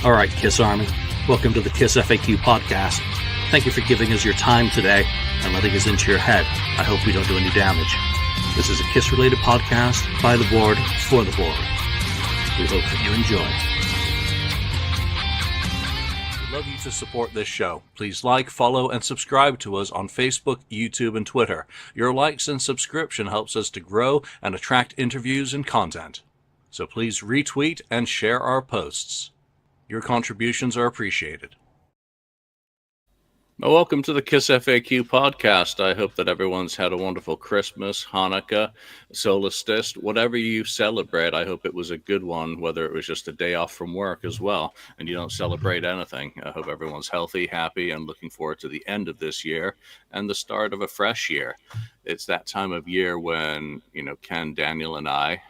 All right, Kiss Army, welcome to the KissFAQ podcast. Thank you for giving us your time today and letting us into your head. I hope we don't do any damage. This is a Kiss-related podcast by the board, for the board. We hope that you enjoy. We'd love you to support this show. Please like, follow, and subscribe to us on Facebook, YouTube, and Twitter. Your likes and subscription helps us to grow and attract interviews and content. So please retweet and share our posts. Your contributions are appreciated. Well, welcome to the KissFAQ podcast. I hope that everyone's had a wonderful Christmas, Hanukkah, solstice, whatever you celebrate. I hope it was a good one, whether it was just a day off from work as well, and you don't celebrate anything. I hope everyone's healthy, happy, and looking forward to the end of this year and the start of a fresh year. It's that time of year when, Ken, Daniel, and I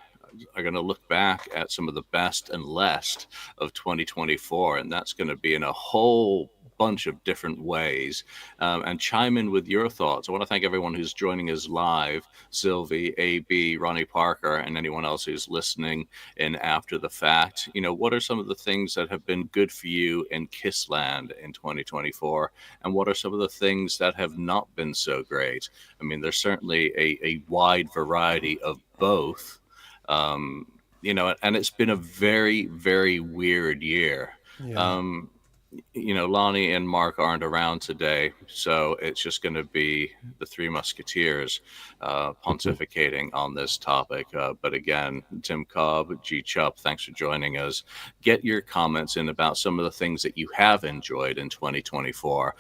are going to look back at some of the best and less of 2024, and that's going to be in a whole bunch of different ways, and chime in with your thoughts. I want to thank everyone who's joining us live, Sylvie, AB, Ronnie Parker, and anyone else who's listening in after the fact. What are some of the things that have been good for you in Kissland in 2024, and what are some of the things that have not been so great? I mean, there's certainly a wide variety of both. And it's been a very, very weird year. Yeah. Lonnie and Mark aren't around today, so it's just going to be the Three Musketeers pontificating on this topic. But again, Tim Cobb, G. Chup, thanks for joining us. Get your comments in about some of the things that you have enjoyed in 2024,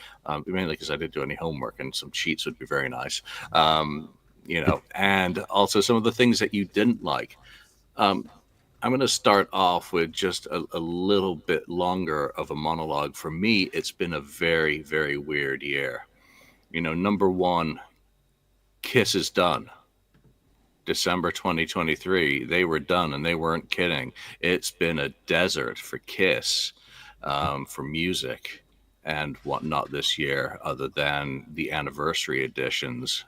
mainly because I didn't do any homework, and some cheats would be very nice. And also some of the things that you didn't like. I'm going to start off with just a little bit longer of a monologue. For me, it's been a very, very weird year. Number one, Kiss is done. December 2023, they were done, and they weren't kidding. It's been a desert for Kiss, for music and whatnot this year, other than the anniversary editions,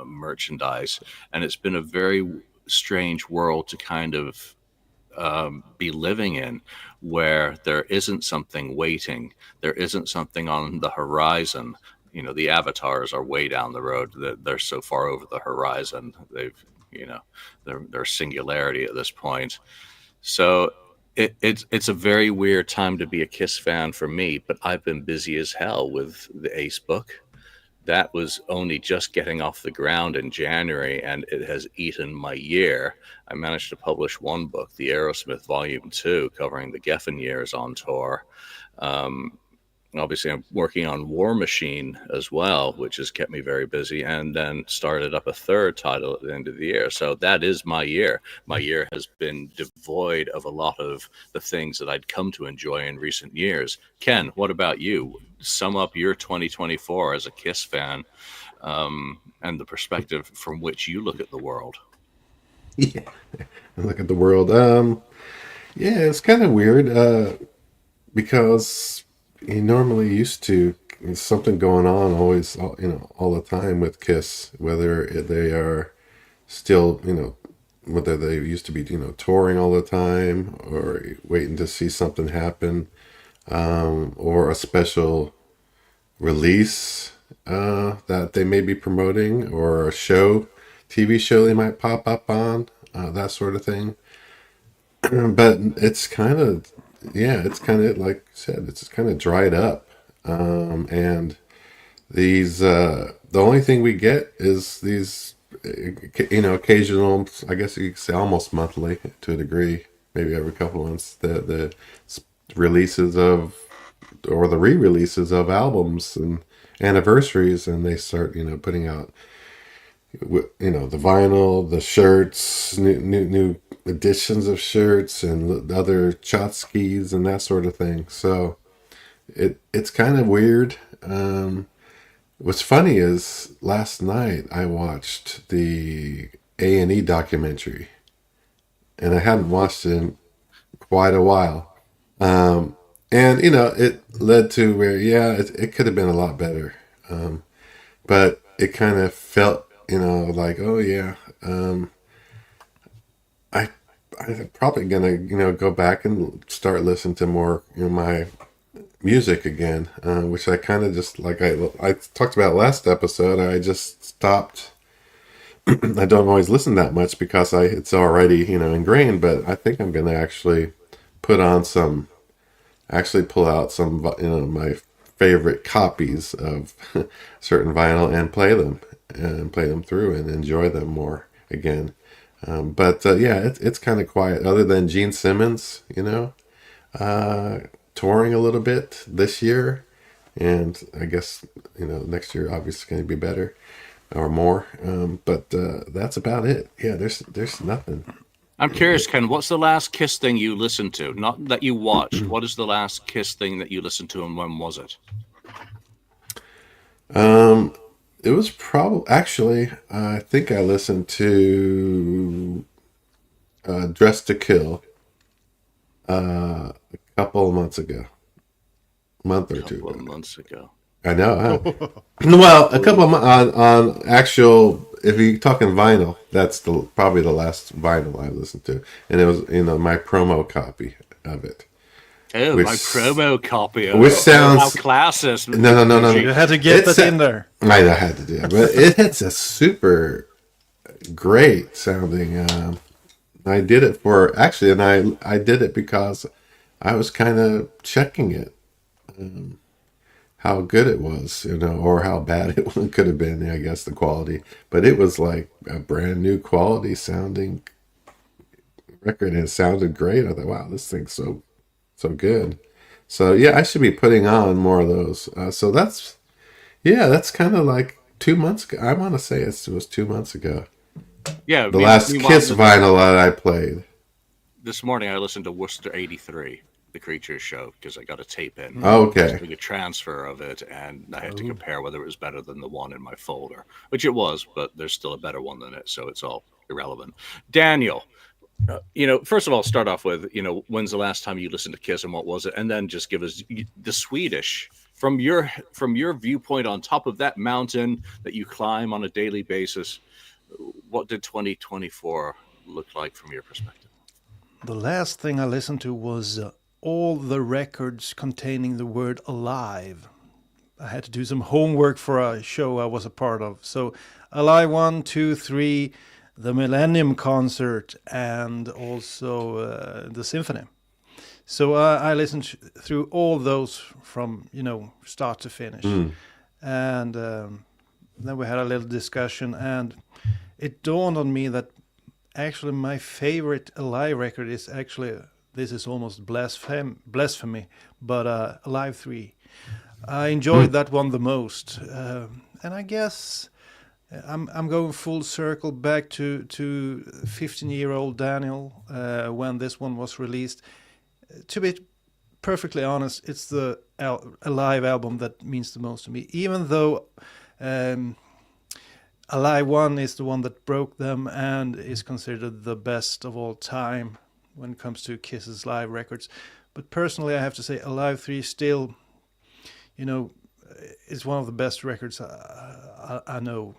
merchandise. And it's been a very strange world to kind of be living in, where there isn't something waiting. There isn't something on the horizon. The avatars are way down the road. They're so far over the horizon. They've, they're singularity at this point. So it's a very weird time to be a Kiss fan for me, but I've been busy as hell with the Ace book. That was only just getting off the ground in January, and it has eaten my year. I managed to publish one book, The Aerosmith Volume 2, covering the Geffen years on tour. Obviously, I'm working on War Machine as well, which has kept me very busy, and then started up a third title at the end of the year. So that is my year. My year has been devoid of a lot of the things that I'd come to enjoy in recent years. Ken, what about you? Sum up your 2024 as a Kiss fan, and the perspective from which you look at the world. Yeah, I look at the world. It's kind of weird because you normally used to something going on always, all the time with Kiss, whether they are still, whether they used to be, touring all the time, or waiting to see something happen, or a special release that they may be promoting, or a TV show they might pop up on, that sort of thing. But it's kind of, like I said, it's kind of dried up. And these, the only thing we get is these, occasional, I guess you could say almost monthly to a degree, maybe every couple of months, the releases of, or the re-releases of albums and anniversaries, and they start, putting out, the vinyl, the shirts, new editions of shirts, and other tchotchkes and that sort of thing. So it's kind of weird. What's funny is last night I watched the A&E documentary, and I hadn't watched it in quite a while. And it led to where, it could have been a lot better. But it kind of felt, like, oh yeah, I'm probably gonna, go back and start listening to more, my music again, which I kind of just like I talked about last episode. I just stopped. I don't always listen that much because it's already ingrained. But I think I'm gonna actually put on some, actually pull out some my favorite copies of certain vinyl and play them through and enjoy them more again. But yeah, it's kind of quiet. Other than Gene Simmons, uh, touring a little bit this year, and I guess next year obviously going to be better or more. But that's about it. Yeah, there's nothing. I'm curious, Ken, what's the last Kiss thing you listened to? Not that you watched. What is the last Kiss thing that you listened to, and when was it? Um, it was probably actually I think I listened to Dress to Kill a couple of months ago, month A or two couple of ago. months ago. I know. Well, a couple of on actual. If you're talking vinyl, that's probably the last vinyl I listened to, and it was my promo copy of it, Oh, which my promo copy of which it. Oh, how sounds classist. no. You had to get that in there. I had to do it, but it's a super great sounding. I did it for actually, and I did it because I was kind of checking it. How good it was, or how bad it could have been, I guess, the quality. But it was like a brand new quality sounding record, and it sounded great. I thought, wow, this thing's so good. So yeah, I should be putting on more of those. So that's kind of like 2 months ago. I want to say it was 2 months ago. Yeah, The last Kiss vinyl that I played. this morning I listened to Worcester 83, the Creatures show, because I got a tape in. Oh, I was okay. doing a transfer of it, and I had to compare whether it was better than the one in my folder, which it was, but there's still a better one than it, so it's all irrelevant. Daniel, first of all, start off with, when's the last time you listened to Kiss and what was it? And then just give us the Swedish from your viewpoint on top of that mountain that you climb on a daily basis. What did 2024 look like from your perspective? The last thing I listened to was all the records containing the word alive. I had to do some homework for a show I was a part of. So Alive 1, 2, 3, the Millennium Concert, and also the Symphony. So I listened through all those from, start to finish. And then we had a little discussion, and it dawned on me that actually my favorite Alive record is actually, this is almost blasphemy, but Alive 3. I enjoyed that one the most. And I guess I'm going full circle back to 15-year-old Daniel when this one was released. To be perfectly honest, it's the Alive album that means the most to me, even though Alive 1 is the one that broke them and is considered the best of all time when it comes to Kiss's live records. But personally, I have to say Alive 3 still, is one of the best records I know.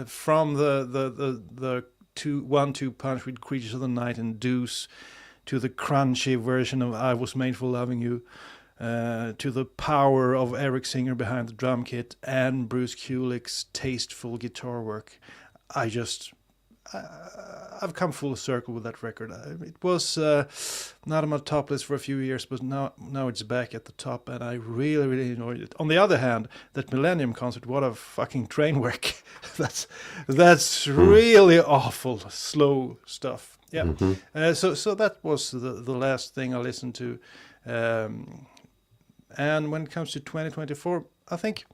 From the 1-2 punch with Creatures of the Night and Deuce, to the crunchy version of I Was Made for Loving You, to the power of Eric Singer behind the drum kit and Bruce Kulick's tasteful guitar work. I've come full circle with that record. It was not on my top list for a few years, but now it's back at the top, and I really, really enjoyed it. On the other hand, that Millennium Concert, what a fucking train wreck. that's really awful, slow stuff. Yeah. Mm-hmm. So that was the last thing I listened to. And when it comes to 2024, I think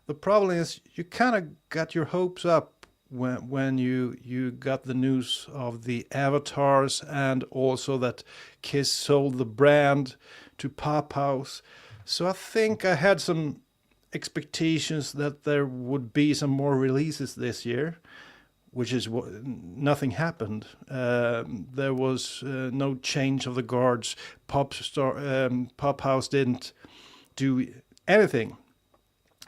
the problem is you kind of got your hopes up when you got the news of the avatars, and also that Kiss sold the brand to Pop House. So I think I had some expectations that there would be some more releases this year, which is what nothing happened. There was no change of the guards. Pop House didn't do anything.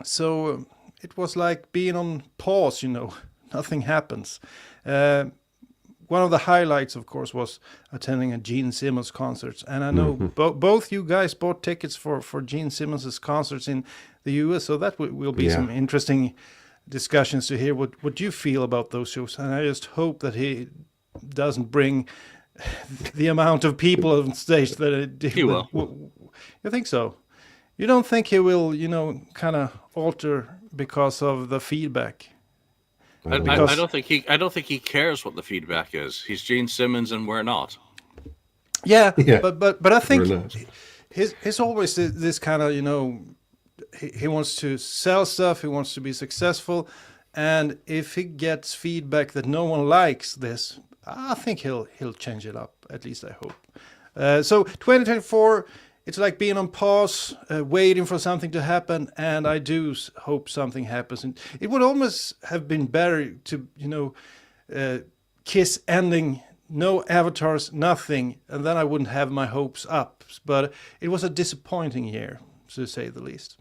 So it was like being on pause, Nothing happens. one of the highlights, of course, was attending a Gene Simmons concert. And I know both you guys bought tickets for Gene Simmons's concerts in the US, so that will be some interesting discussions to hear what you feel about those shows. And I just hope that he doesn't bring the amount of people on stage that he will. You think so? You don't think he will, kind of alter because of the feedback? I don't think he cares what the feedback is. He's Gene Simmons, and we're not. Yeah. But I think he's always this kind of, he wants to sell stuff. He wants to be successful, and if he gets feedback that no one likes this, I think he'll change it up. At least I hope. So 2024, it's like being on pause, waiting for something to happen, and I do hope something happens. And it would almost have been better to, Kiss ending, no avatars, nothing, and then I wouldn't have my hopes up. But it was a disappointing year, to say the least.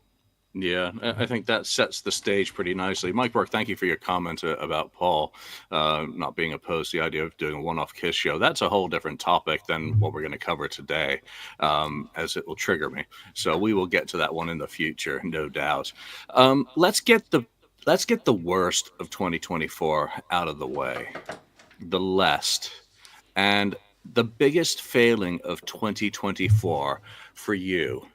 Yeah, I think that sets the stage pretty nicely. Mike Burke, thank you for your comment about Paul not being opposed to the idea of doing a one-off Kiss show. That's a whole different topic than what we're going to cover today, as it will trigger me. So we will get to that one in the future, no doubt. Let's get the worst of 2024 out of the way, the lest, and the biggest failing of 2024 for you.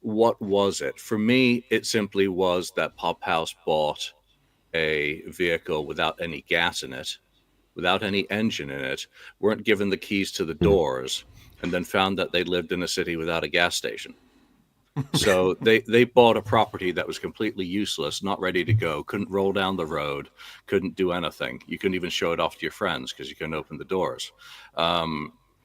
What was it? For me, it simply was that Pop House bought a vehicle without any gas in it, without any engine in it, weren't given the keys to the doors, and then found that they lived in a city without a gas station. So they bought a property that was completely useless, not ready to go, couldn't roll down the road, couldn't do anything. You couldn't even show it off to your friends because you couldn't open the doors.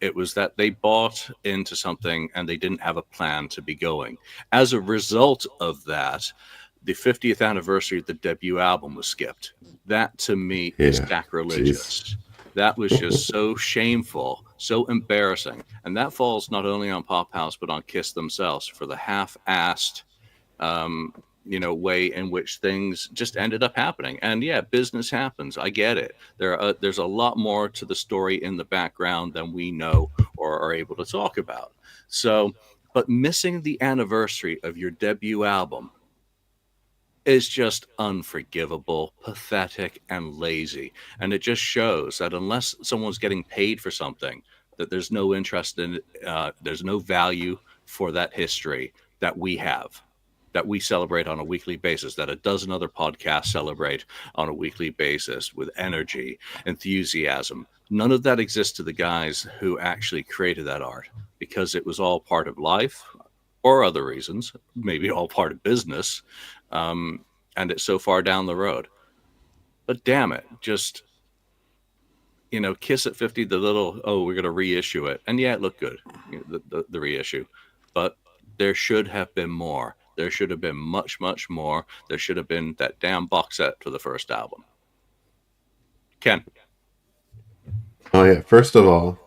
It was that they bought into something and they didn't have a plan to be going. As a result of that, the 50th anniversary of the debut album was skipped. That, to me, is sacrilegious. Geez. That was just so shameful, so embarrassing. And that falls not only on Pop House, but on Kiss themselves for the half-assed way in which things just ended up happening. And yeah, business happens. I get it. There's a lot more to the story in the background than we know or are able to talk about. So, but missing the anniversary of your debut album is just unforgivable, pathetic, and lazy. And it just shows that unless someone's getting paid for something, that there's no interest in it, there's no value for that history that we have, that we celebrate on a weekly basis, that a dozen other podcasts celebrate on a weekly basis with energy, enthusiasm. None of that exists to the guys who actually created that art, because it was all part of life or other reasons, maybe all part of business, and it's so far down the road. But damn it, just, Kiss at 50, the little, we're going to reissue it. And yeah, it looked good, the reissue. But there should have been more. There should have been much, much more. There should have been that damn box set for the first album. Ken. Oh, yeah. First of all,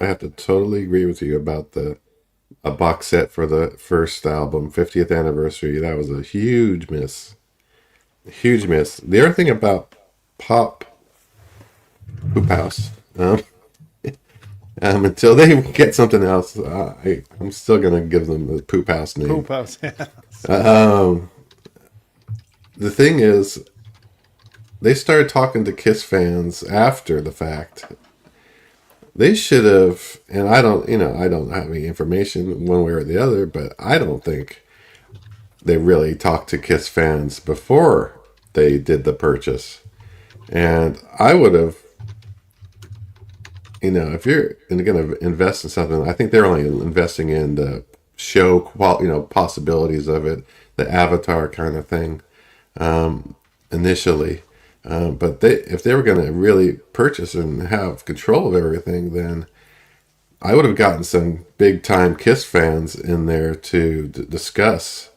I have to totally agree with you about a box set for the first album, 50th anniversary. That was a huge miss. Huge miss. The other thing about Pop House, until they get something else, I'm still going to give them the Poop House name. Poop House, yeah. The thing is, they started talking to Kiss fans after the fact. They should have, and I don't have any information one way or the other, but I don't think they really talked to Kiss fans before they did the purchase. And I would have, if you're going to invest in something, I think they're only investing in the show possibilities of it, the avatar kind of thing, initially. But if they were going to really purchase and have control of everything, then I would have gotten some big time Kiss fans in there to discuss,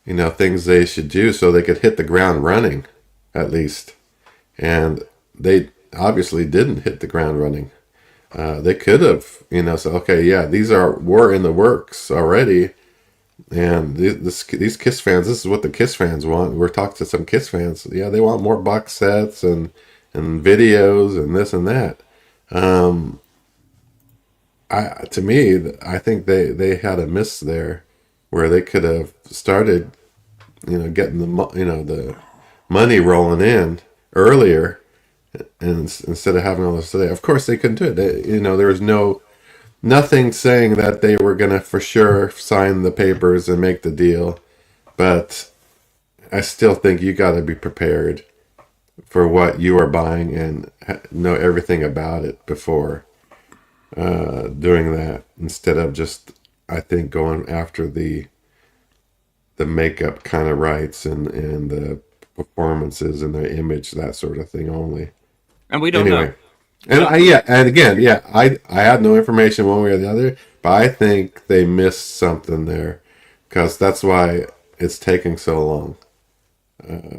things they should do so they could hit the ground running, at least. And they obviously didn't hit the ground running. They could have, said, okay, yeah, these were in the works already. And these Kiss fans, this is what the Kiss fans want. We're talking to some Kiss fans. Yeah, they want more box sets and videos and this and that. To me, I think they had a miss there, where they could have started, getting the money rolling in earlier, and instead of having all this today. Of course, they couldn't do it. There was nothing saying that they were gonna for sure sign the papers and make the deal, but I still think you got to be prepared for what you are buying and know everything about it before doing that, instead of just, I think, going after the makeup kind of rights and the performances and the image, that sort of thing only. And we don't Anyway, know. and I had no information one way or the other, but I think they missed something there, because that's why it's taking so long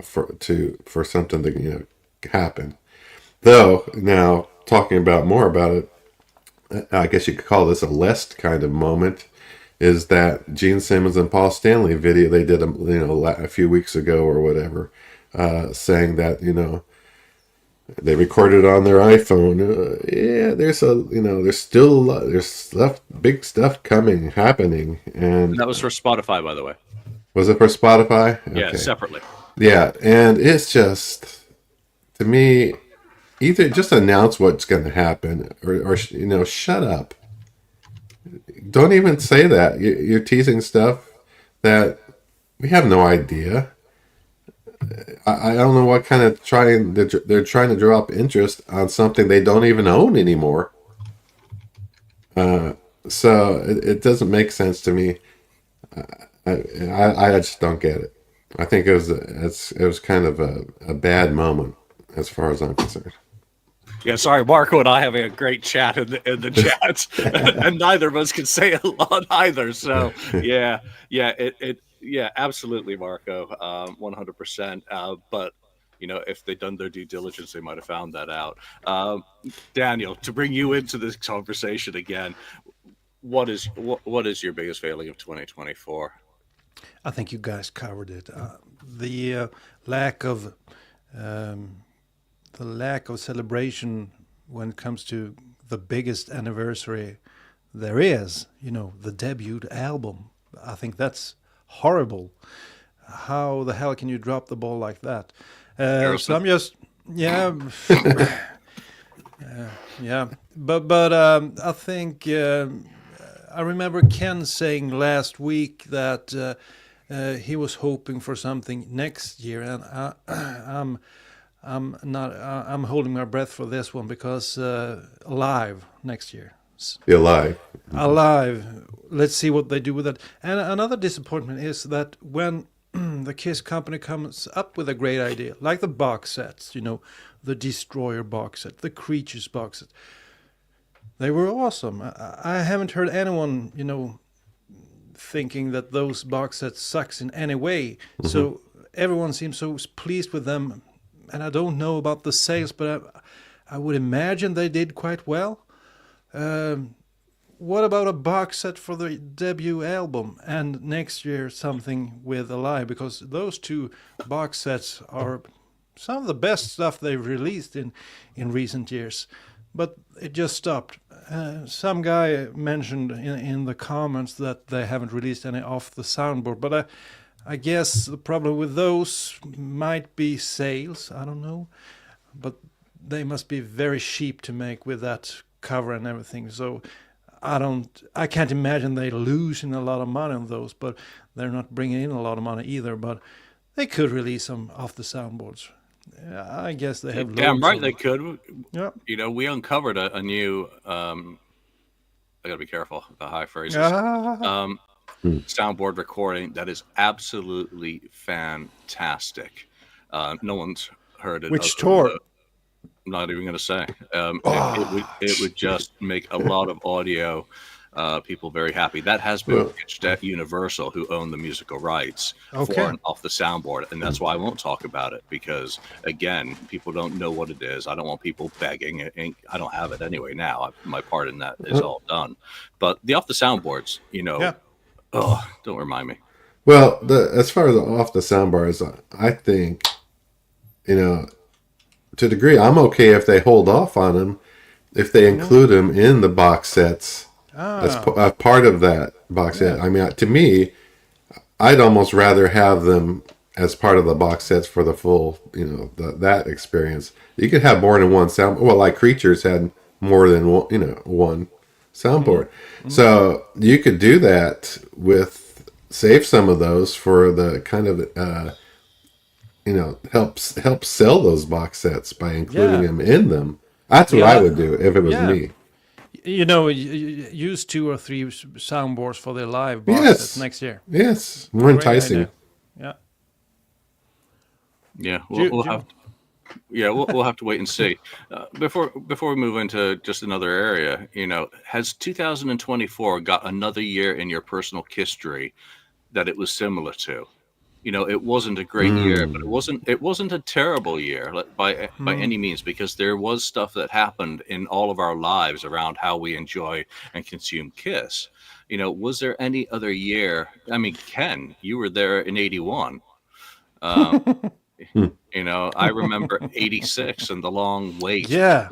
for something to happen. Though now talking more about it, I guess you could call this a lest kind of moment, is that Gene Simmons and Paul Stanley video they did a few weeks ago or whatever, saying that they recorded on their iPhone. There's still a lot, there's big stuff happening, and That was for Spotify, by the way. was it for Spotify? Yeah, Okay. separately. Yeah, and it's just, to me, either just announce what's going to happen, or shut up. Don't even say that. You're teasing stuff that we have no idea. I don't know what kind of they're trying to draw up interest on something they don't even own anymore. So it doesn't make sense to me. I just don't get it. I think it was kind of a bad moment as far as I'm concerned. Yeah, sorry, Marco and I having a great chat in the chat, and neither of us can say a lot either. So yeah, absolutely, Marco, 100%. But if they'd done their due diligence, they might have found that out. Daniel, to bring you into this conversation again, what is your biggest failing of 2024? I think you guys covered it. The lack of celebration when it comes to the biggest anniversary there is. The debut album. I think that's horrible. How the hell can you drop the ball like that? So I'm just, yeah, yeah. But I think I remember Ken saying last week that he was hoping for something next year, and I'm not. I'm holding my breath for this one, because Alive next year. Alive. Alive. Let's see what they do with that. And another disappointment is that when the Kiss company comes up with a great idea, like the box sets, the Destroyer box set, the Creatures box set, they were awesome. I haven't heard anyone, thinking that those box sets sucks in any way. Mm-hmm. So everyone seems so pleased with them. And I don't know about the sales, but I would imagine they did quite well. What about a box set for the debut album, and next year something with Alive? Because those two box sets are some of the best stuff they've released in recent years. But it just stopped. Some guy mentioned in the comments that they haven't released any off the soundboard, but I guess the problem with those might be sales. I don't know, but they must be very cheap to make with that cover and everything. So I can't imagine they losing a lot of money on those, but they're not bringing in a lot of money either. But they could release them off the soundboards. I guess they have. Damn right they could. Yeah. We uncovered a new. I gotta be careful the high phrases. Soundboard recording that is absolutely fantastic. No one's heard it. Which tour? I'm not even going to say. It would just make a lot of audio people very happy. That has been pitched at Universal, who own the musical rights for and off the soundboard, and that's why I won't talk about it, because again, people don't know what it is. I don't want people begging. I don't have it anyway now. My part in that is all done. But the off the soundboards, don't remind me. Well, as far as off the soundbars, I think, to a degree, I'm okay if they hold off on them if they include them in the box sets as Ah, part of that box set. yeah. I mean, to me, I'd almost rather have them as part of the box sets for the full, that experience. You could have more than one sound. Well, like Creatures had more than one, one Mm-hmm. soundboard. Mm-hmm. So you could do that with save some of those for the kind of help sell those box sets by including Yeah. them in them. That's what I Yeah. would do if it was Yeah. me. Use 2 or 3 soundboards for the live box sets Yes, next year. yes, more Great enticing. idea. Yeah. Yeah, we'll, Ju- we'll have Ju- yeah, we'll have to wait and see. Before we move into just another area, has 2024 got another year in your personal history that it was similar to? It wasn't a great year, but it Mm. wasn't a terrible year by Hmm. any means, because there was stuff that happened in all of our lives around how we enjoy and consume Kiss. Was there any other year? I mean, Ken, you were there in '81. Um, Hmm. I remember '86 and the long wait Yeah.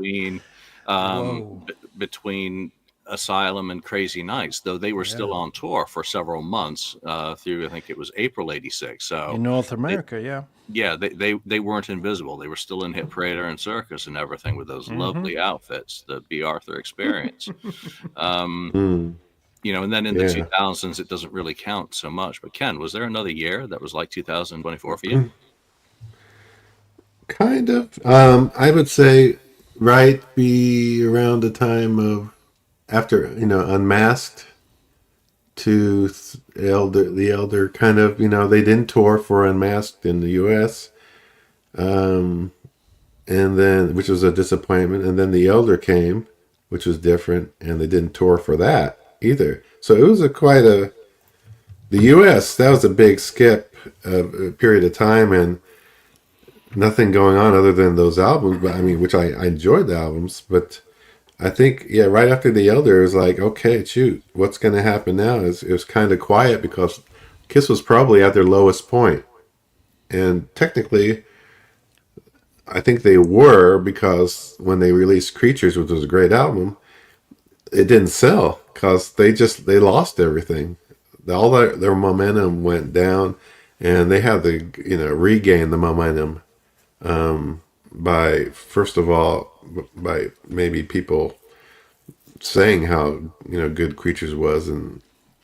Whoa. between Asylum and Crazy Nights, though they were still Yeah. on tour for several months through, I think it was April '86. So In North they, America, yeah. yeah, they weren't invisible. They were still in Hit Parader and Circus and everything with those Hmm. lovely outfits, the B. Arthur experience. Um, Mm. and then in the Yeah. 2000s, it doesn't really count so much. But Ken, was there another year that was like 2024 for you? Kind of. I would say right be around the time of after Unmasked to the Elder kind of they didn't tour for Unmasked in the U.S. Um, and then which was a disappointment, and then the Elder came, which was different, and they didn't tour for that either. So it was quite a the U.S. That was a big skip a period of time and nothing going on other than those albums. But I mean, which I enjoyed the albums, but I think right after the Elder, it was like, okay, shoot, what's going to happen now? It was kind of quiet because Kiss was probably at their lowest point, and technically, I think they were because when they released Creatures, which was a great album, it didn't sell because they lost everything. All their momentum went down, and they had to regain the momentum by first of all by maybe people saying how good Creatures was, and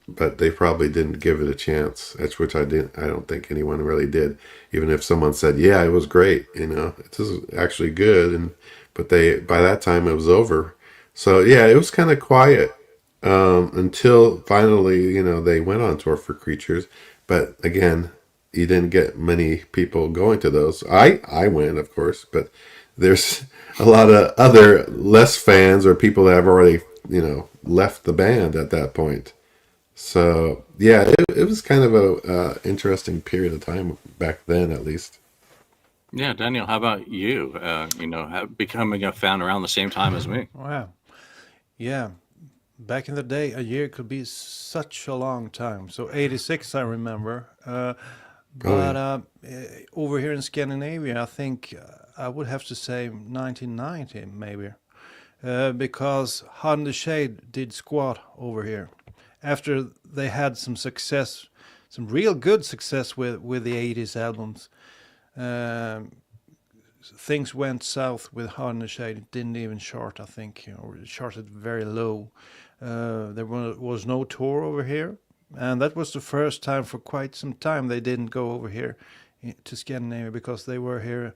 but they probably didn't give it a chance. That's which I don't think anyone really did. Even if someone said, "Yeah, it was great," this is actually good, and but they by that time it was over. So yeah, it was kind of quiet until finally they went on tour for Creatures. But again, you didn't get many people going to those. I went, of course, but there's a lot of other less fans or people that have already left the band at that point. So yeah, it was kind of a interesting period of time back then, at least. Yeah, Daniel, how about you? Becoming a fan around the same time as me. Wow. Yeah. Back in the day, a year could be such a long time. So 86, I remember. Oh yeah. But over here in Scandinavia, I think I would have to say 1990 maybe, because Hot in the Shade did squat over here after they had some success, some real good success with the 80s albums. Um, Things went south with Hot in the Shade. It didn't even chart, I think, or it charted very low. There was no tour over here, and that was the first time for quite some time they didn't go over here to Scandinavia because they were here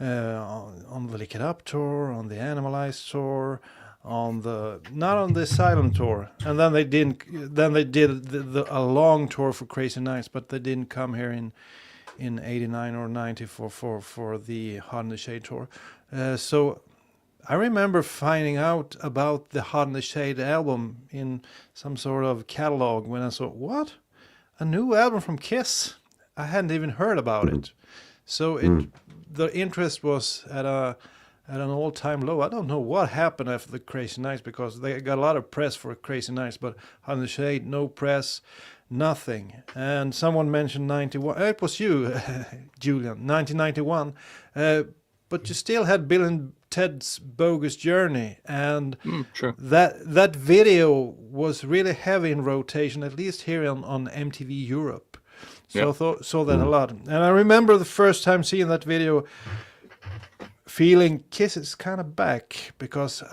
on the Lick It Up tour, on the Animalized tour, on the not on the Asylum tour, and then they didn't. Then they did a long tour for Crazy Nights, but they didn't come here in 89 or 90 for the Hot in the Shade tour. So I remember finding out about the Hot in the Shade album in some sort of catalog when I saw, what? A new album from Kiss? I hadn't even heard about it. So Mm. the interest was at an all-time low. I don't know what happened after the Crazy Nights because they got a lot of press for Crazy Nights, but Hot in the Shade, no press, nothing. And someone mentioned 91. It was you, Julian, 1991. But you still had Bill and Ted's Bogus Journey, and Sure. that video was really heavy in rotation, at least here on MTV Europe. So Yep. I saw that a lot. And I remember the first time seeing that video, feeling Kiss is kind of back, because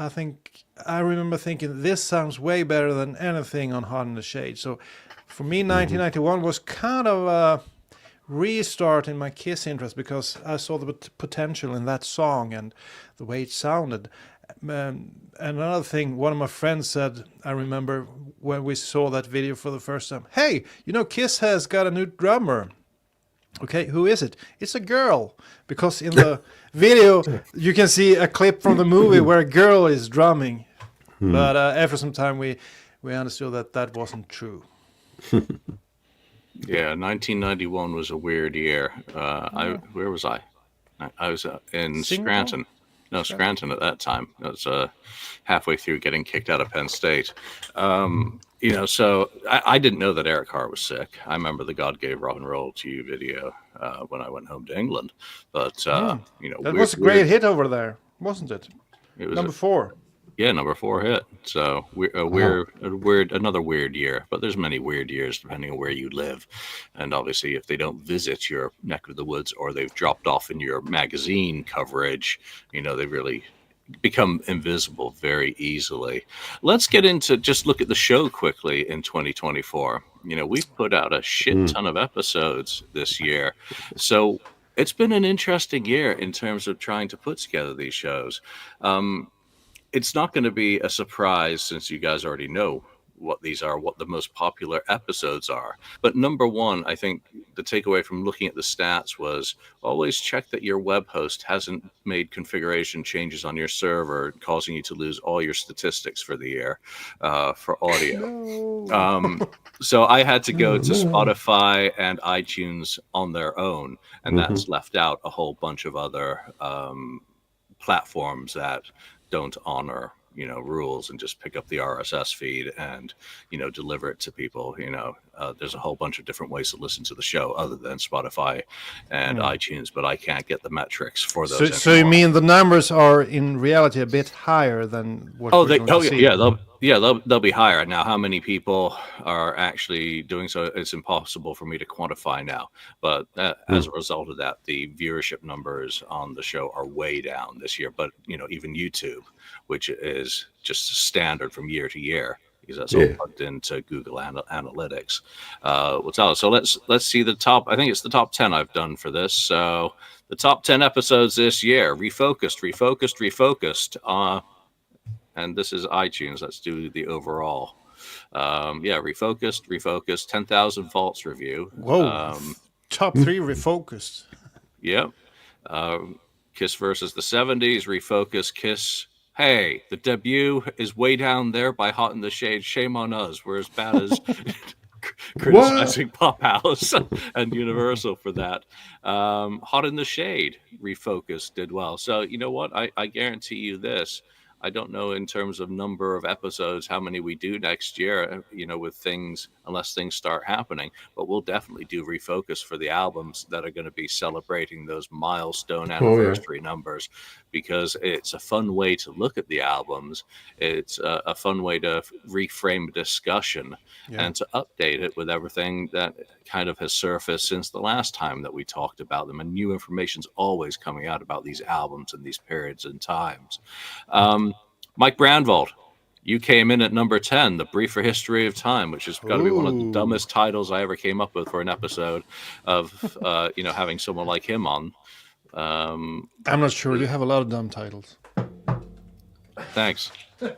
I remember thinking this sounds way better than anything on Hot in the Shade. So for me, 1991 was kind of a restart in my Kiss interest, because I saw the potential in that song and the way it sounded. And another thing, one of my friends said, I remember when we saw that video for the first time, "Hey, Kiss has got a new drummer." Okay, who is it? It's a girl. Because in the video, you can see a clip from the movie where a girl is drumming. But after some time, we understood that wasn't true. Yeah, 1991 was a weird year. Where was I? I was in Singapore? Scranton. No, Scranton at that time. I was halfway through getting kicked out of Penn State. So I didn't know that Eric Carr was sick. I remember the God Gave Rock and Roll to You video when I went home to England. But, That was a great hit over there, wasn't it? It was Number 4. Yeah, number 4 hit. So another weird year. But there's many weird years depending on where you live, and obviously if they don't visit your neck of the woods, or they've dropped off in your magazine coverage, they really become invisible very easily. Let's get into just look at the show quickly in 2024. We've put out a shit ton of episodes this year, so it's been an interesting year in terms of trying to put together these shows. It's not going to be a surprise, since you guys already know what these are, what the most popular episodes are. But number one, I think the takeaway from looking at the stats was always check that your web host hasn't made configuration changes on your server, causing you to lose all your statistics for the year for audio. No. So I had to go to Spotify and iTunes on their own, and that's left out a whole bunch of other platforms that don't honor rules and just pick up the RSS feed and deliver it to people. There's a whole bunch of different ways to listen to the show other than Spotify and iTunes, but I can't get the metrics for those. So you mean the numbers are in reality a bit higher than what we're going to see? They'll be higher. Now, how many people are actually doing so, it's impossible for me to quantify now. But as a result of that, the viewership numbers on the show are way down this year. But, even YouTube, which is just standard from year to year, because that's all plugged into Google Analytics. So let's see the top. I think it's the top 10 I've done for this. So the top 10 episodes this year: Refocused. And this is iTunes. Let's do the overall. Refocused. 10,000 Faults review. Whoa. Top 3 Refocused. Yep. Kiss versus the 70s. Refocused. Kiss. Hey, the debut is way down there by Hot in the Shade. Shame on us. We're as bad as criticizing Pop House and Universal for that. Hot in the Shade, Refocused, did well. So you know what? I guarantee you this. I don't know in terms of number of episodes how many we do next year, with things, unless things start happening. But we'll definitely do Refocus for the albums that are going to be celebrating those milestone anniversary numbers, because it's a fun way to look at the albums. It's a fun way to reframe a discussion and to update it with everything that kind of has surfaced since the last time that we talked about them. And new information's always coming out about these albums and these periods and times. Mike Brandvold, you came in at number 10, The Briefer History of Time, which has got to be one of the dumbest titles I ever came up with for an episode of, having someone like him on. I'm not sure. You have a lot of dumb titles. Thanks. Do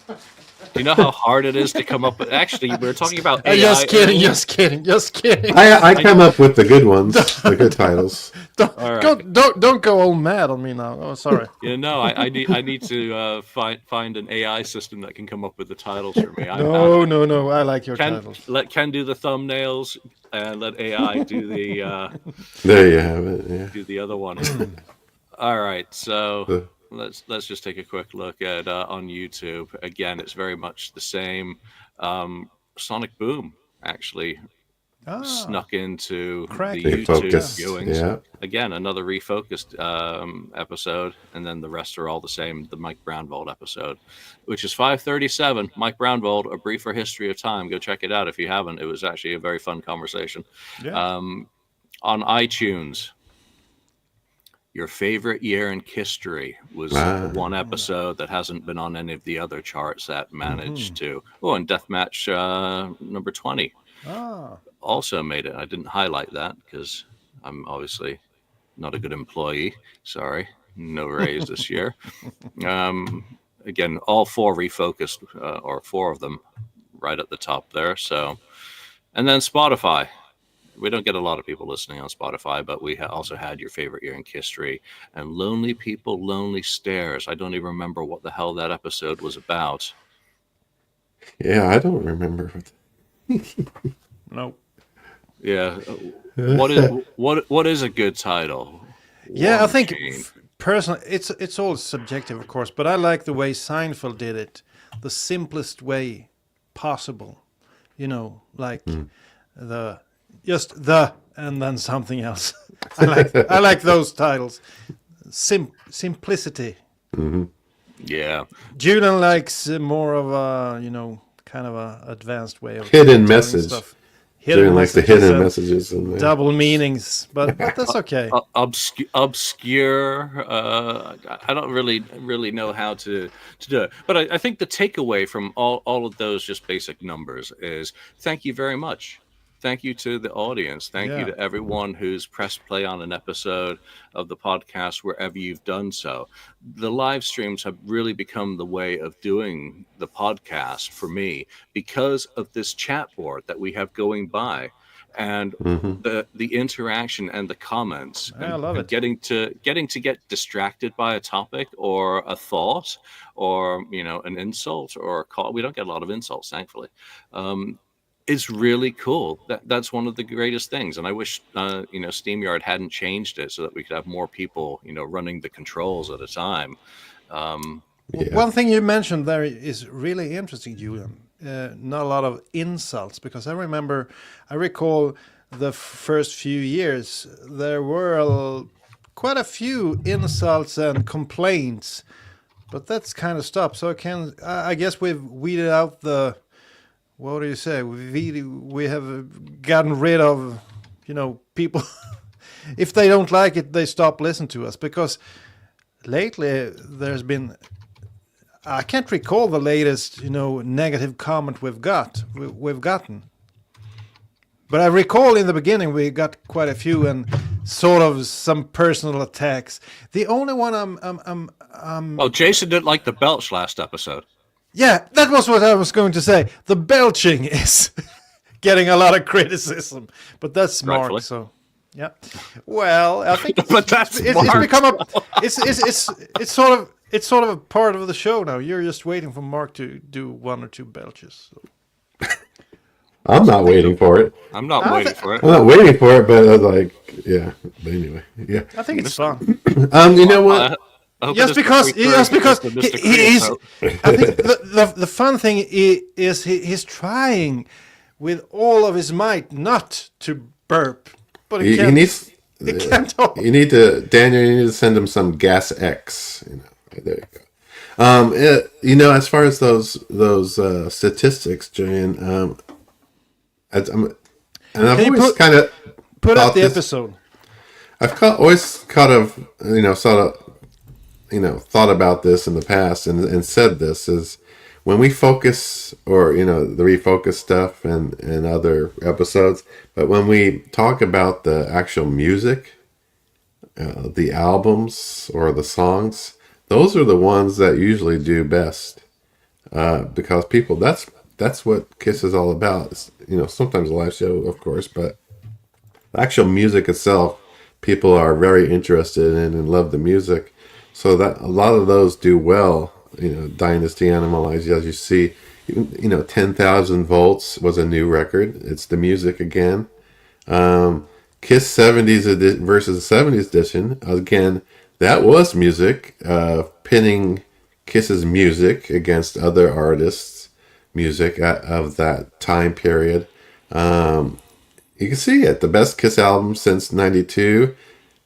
you know how hard it is to come up with? Actually, we were talking about AI. Just kidding. I come up with the good ones, the good titles. Don't go all mad on me now. Oh, sorry. I need to find an AI system that can come up with the titles for me. No. I like your titles. Let Ken do the thumbnails and let AI do the. There you have it. Yeah. Do the other one. All right, so. Let's just take a quick look at on YouTube. Again, it's very much the same. Sonic Boom actually snuck into Crack the YouTube Refocused. viewings. Yeah. Again, another Refocused episode, and then the rest are all the same. The Mike Brownvold episode, which is 537. Mike Brownvold, A Briefer History of Time. Go check it out if you haven't. It was actually a very fun conversation. Yeah. On iTunes, your favorite year in history was one episode that hasn't been on any of the other charts that managed to. Oh, and Deathmatch number 20 also made it. I didn't highlight that because I'm obviously not a good employee. Sorry, no raise this year. Again, all four Refocused, or four of them, right at the top there. So, and then Spotify. We don't get a lot of people listening on Spotify, but we also had your favorite year in history and Lonely People, Lonely Stairs. I don't even remember what the hell that episode was about. Yeah, I don't remember. No. Yeah. What is a good title? Yeah, I think Shane. personally, it's all subjective, of course, but I like the way Seinfeld did it, the simplest way possible. You know, like and then something else. I like those titles. Simplicity. Yeah. Julian likes more of a, kind of a advanced way of Hidden telling message. stuff. Doing like the hidden and messages and double meanings, but that's okay. Obscure. I don't really know how to do it, but I think the takeaway from all of those just basic numbers is thank you very much. Thank you to the audience. Thank you to everyone who's pressed play on an episode of the podcast wherever you've done so. The live streams have really become the way of doing the podcast for me because of this chat board that we have going by and the interaction and the comments. I love it. Getting to get distracted by a topic or a thought or, an insult or a call. We don't get a lot of insults, thankfully. It's really cool. That's one of the greatest things, and I wish SteamYard hadn't changed it so that we could have more people, running the controls at a time. One thing you mentioned there is really interesting, Julian. Not a lot of insults, because I recall the first few years there were quite a few insults and complaints, but that's kind of stopped. So I guess we've weeded out the. What do you say? We have gotten rid of, people. If they don't like it, they stop listening to us. Because lately there's been, I can't recall the latest, negative comment we've gotten. But I recall in the beginning we got quite a few and sort of some personal attacks. The only one Oh, Jason didn't like the belch last episode. Yeah, that was what I was going to say. The belching is getting a lot of criticism, but that's Mark. Rightfully. So, yeah. Well, I think But that's it's Mark. become it's sort of a part of the show now. You're just waiting for Mark to do one or two belches. So. I'm not waiting for it. I'm not waiting for it. I'm not waiting for it, but but anyway, yeah. I think it's fun. You know what? Just because he's. I think the fun thing is he's trying with all of his might not to burp, but he can't. He can't talk. You need to send him some Gas X. There you go. As far as those statistics, Julian, I've always kind of put up the episode. I've always kind of thought about this in the past and said this is when we focus or the Refocused stuff and other episodes, but when we talk about the actual music, the albums or the songs, those are the ones that usually do best, because people that's what Kiss is all about. Sometimes a live show, of course, but the actual music itself, people are very interested in and love the music. So that a lot of those do well. Dynasty, Animalize, as you see, 10,000 Volts was a new record. It's the music again. Kiss 70s versus 70s edition, again, that was music, pinning Kiss's music against other artists' music of that time period. You can see it. The best Kiss album since '92.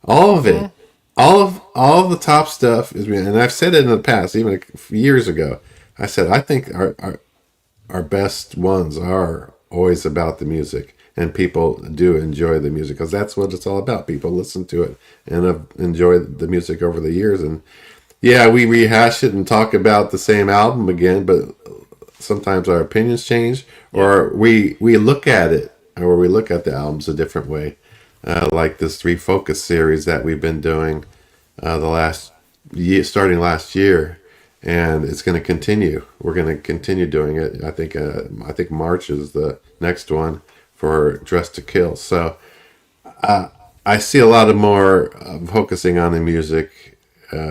All of it. All of the top stuff is, and I've said it in the past, even years ago. I said I think our best ones are always about the music, and people do enjoy the music because that's what it's all about. People listen to it and have enjoyed the music over the years. And yeah, we rehash it and talk about the same album again, but sometimes our opinions change, or we look at it, or we look at the albums a different way. Like this Refocused series that we've been doing the last year, starting last year, and it's going to continue. We're going to continue doing it. I think March is the next one for Dress to Kill. So I see a lot of more focusing on the music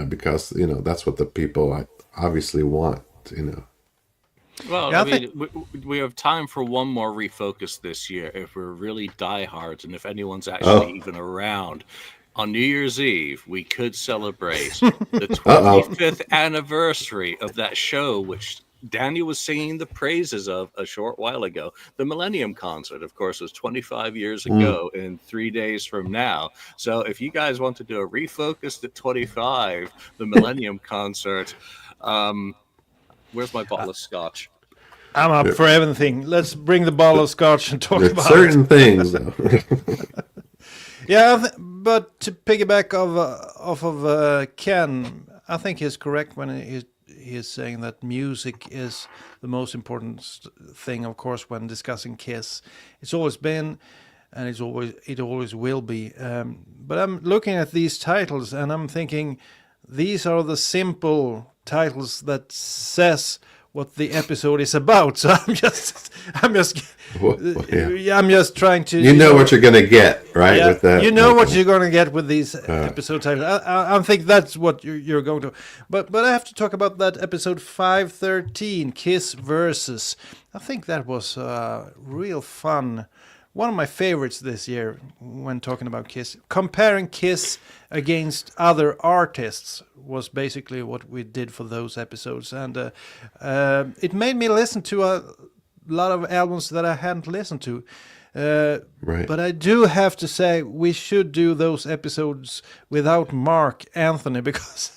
because that's what the people obviously want. Well, Yeah, I I think mean, we have time for one more refocus this year if we're really diehards and if anyone's actually Oh, even around. On New Year's Eve, we could celebrate the oh, 25th anniversary of that show, which Daniel was singing the praises of a short while ago. The Millennium Concert, of course, was 25 years mm, ago in 3 days from now. So if you guys want to do a refocus at 25, the Millennium Concert, um, where's my bottle of scotch? I'm up for everything. Let's bring the bottle of scotch and talk there's about it. certain things though. Yeah, but to piggyback off of Ken, I think he's correct when he is saying that music is the most important thing, of course, when discussing Kiss. It's always been, and it always will be. But I'm looking at these titles, and I'm thinking these are the simple titles that says what the episode is about. So I'm just, Yeah. I'm just trying to, You know what you're gonna get, right? yeah, With that, you know what okay. you're going to get with these episode titles. I think that's what you're going to. But I have to talk about that episode 513, Kiss versus. I think that was real fun. One of my favorites this year when talking about Kiss. Comparing Kiss against other artists was basically what we did for those episodes. And it made me listen to a lot of albums that I hadn't listened to. Right. But I do have to say we should do those episodes without Mark Anthony because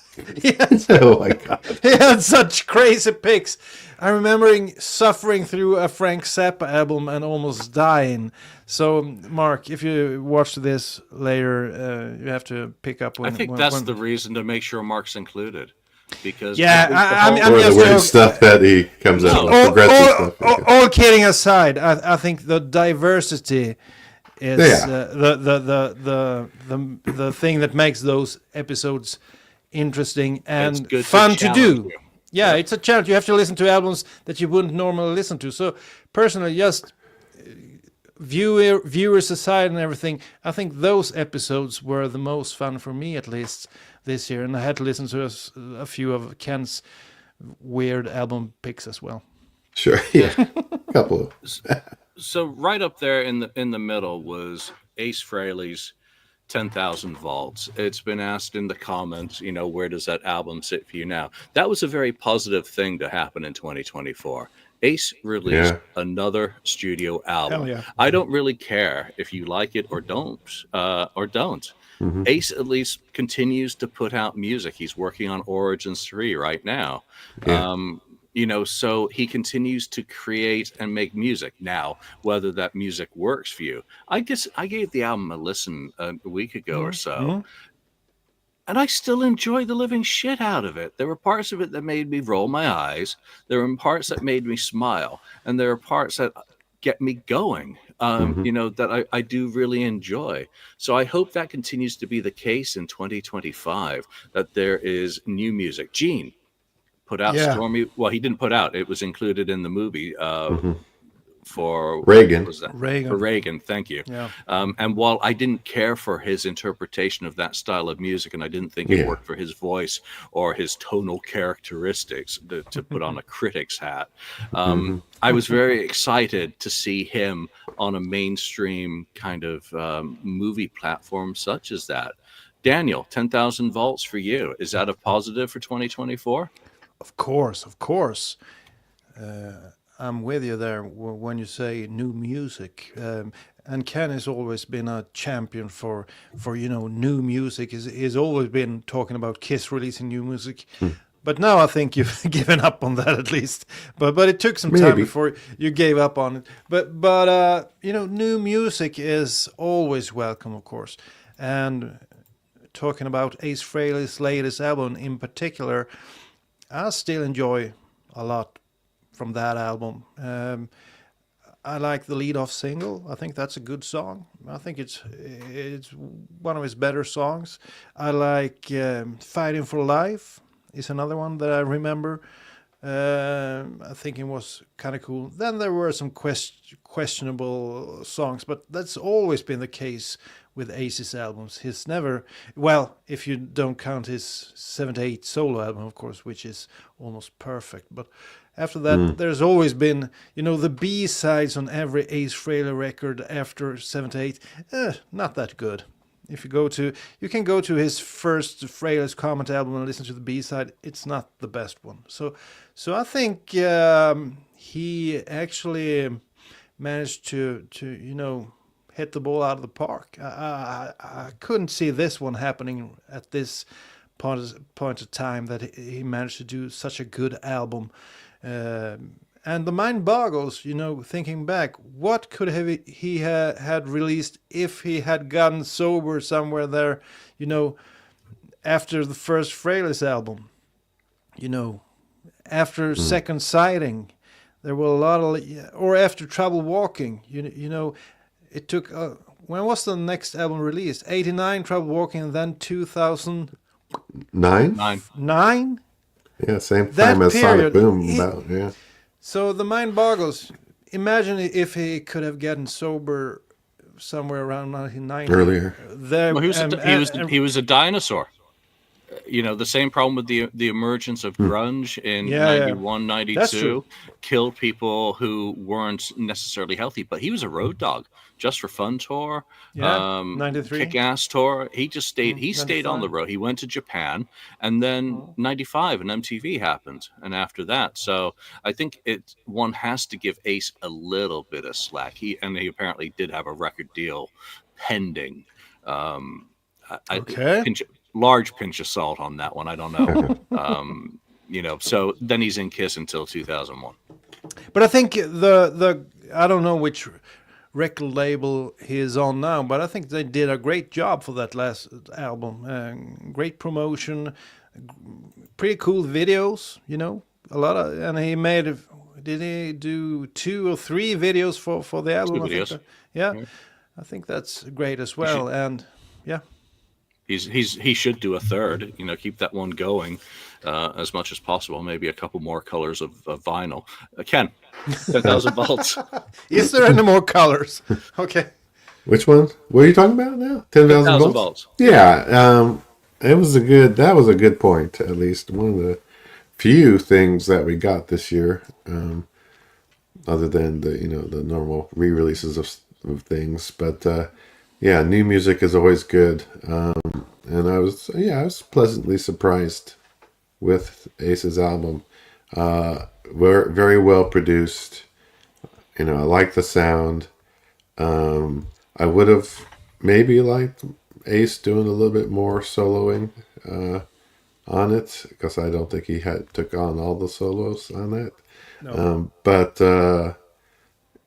Oh my god. he had such crazy picks. I'm remembering suffering through a Frank Zappa album and almost dying. So, Mark, if you watch this later, you have to pick up I when. think that's the reason to make sure Mark's included, because I Yeah, think the I'm whole Or the just weird joking. stuff that he comes out No. with, progressive stuff. All kidding aside, I think the diversity is Yeah. the thing that makes those episodes interesting it's and good fun to challenge do. you. Yeah, it's a challenge. You have to listen to albums that you wouldn't normally listen to. So personally, just viewers aside and everything, I think those episodes were the most fun for me, at least this year. And I had to listen to a few of Ken's weird album picks as well. Sure. Yeah. A couple of. So right up there in the middle was Ace Frehley's 10,000 Volts. It's been asked in the comments, where does that album sit for you now? That was a very positive thing to happen in 2024. Ace released Yeah. another studio album. Hell yeah. I don't really care if you like it or don't. Mhm. Ace at least continues to put out music. He's working on Origins 3 right now. Yeah. So he continues to create and make music. Now, whether that music works for you, I gave the album a listen a week ago or so, and I still enjoy the living shit out of it. There were parts of it that made me roll my eyes. There were parts that made me smile, and there are parts that get me going. That I do really enjoy. So I hope that continues to be the case in 2025. That there is new music. Gene put out Yeah. Stormy. Well, he didn't put out. It was included in the movie for Reagan. What was that? Reagan. For Reagan. Thank you. Yeah. And while I didn't care for his interpretation of that style of music, and I didn't think it Yeah. worked for his voice or his tonal characteristics to put on a critic's hat, I was very excited to see him on a mainstream kind of movie platform such as that. Daniel, 10,000 Volts for you. Is that a positive for 2024? Of course. I'm with you there when you say new music. And Ken has always been a champion for new music. He's always been talking about Kiss releasing new music. But now I think you've given up on that at least. But it took some time Maybe. before you gave up on it. But new music is always welcome, of course. And talking about Ace Frehley's latest album in particular, I still enjoy a lot from that album. I like the lead-off single. I think that's a good song. I think it's one of his better songs. I like Fighting for Life is another one that I remember. I think it was kind of cool. Then there were some questionable songs, but that's always been the case with Ace's albums. He's never, well, if you don't count his 78 solo album, of course, which is almost perfect. But after that, there's always been, the B-sides on every Ace Frehley record after 78, not that good. If you can go to his first Frehley's Comment album and listen to the B-side. It's not the best one. So I think he actually managed to hit the ball out of the park. I couldn't see this one happening at this point of time, that he managed to do such a good album. And the mind boggles, thinking back, what could he had released if he had gotten sober somewhere there, after the first Frehley's album, after Second Sighting, there were a lot of, or after Trouble Walking, it took, when was the next album released? 89, Trouble Walking, and then 2009? Nine? Yeah, same That time as period, Sonic Boom. Yeah. So the mind boggles. Imagine if he could have gotten sober somewhere around 1990. Earlier. There, Well, he was a dinosaur. The same problem with the emergence of grunge in 91, 92 killed people who weren't necessarily healthy. But he was a road dog. Just for Fun tour, 93. Kick-Ass tour. He just stayed. He stayed on the road. He went to Japan, and then 95 and MTV happened, and after that, so I think one has to give Ace a little bit of slack. He apparently did have a record deal pending. Okay. Large pinch of salt on that one. I don't know. So then he's in Kiss until 2001. But I think the I don't know which record label he is on now, but I think they did a great job for that last album. Great promotion, pretty cool videos, a lot of, and he made, did he do 2 or 3 videos for the album? 2 videos. I think that's great as well. And yeah. He should do a third, keep that one going as much as possible. Maybe a couple more colors of vinyl. Ken, 10,000 volts. Is there any more colors? Okay. Which one? What are you talking about now? 10,000 volts? Yeah. That was a good point, at least. One of the few things that we got this year, other than the normal re-releases of things. But new music is always good. And I was pleasantly surprised with Ace's album. Very well produced. I like the sound. I would have maybe liked Ace doing a little bit more soloing on it, because I don't think he took on all the solos on that. No. But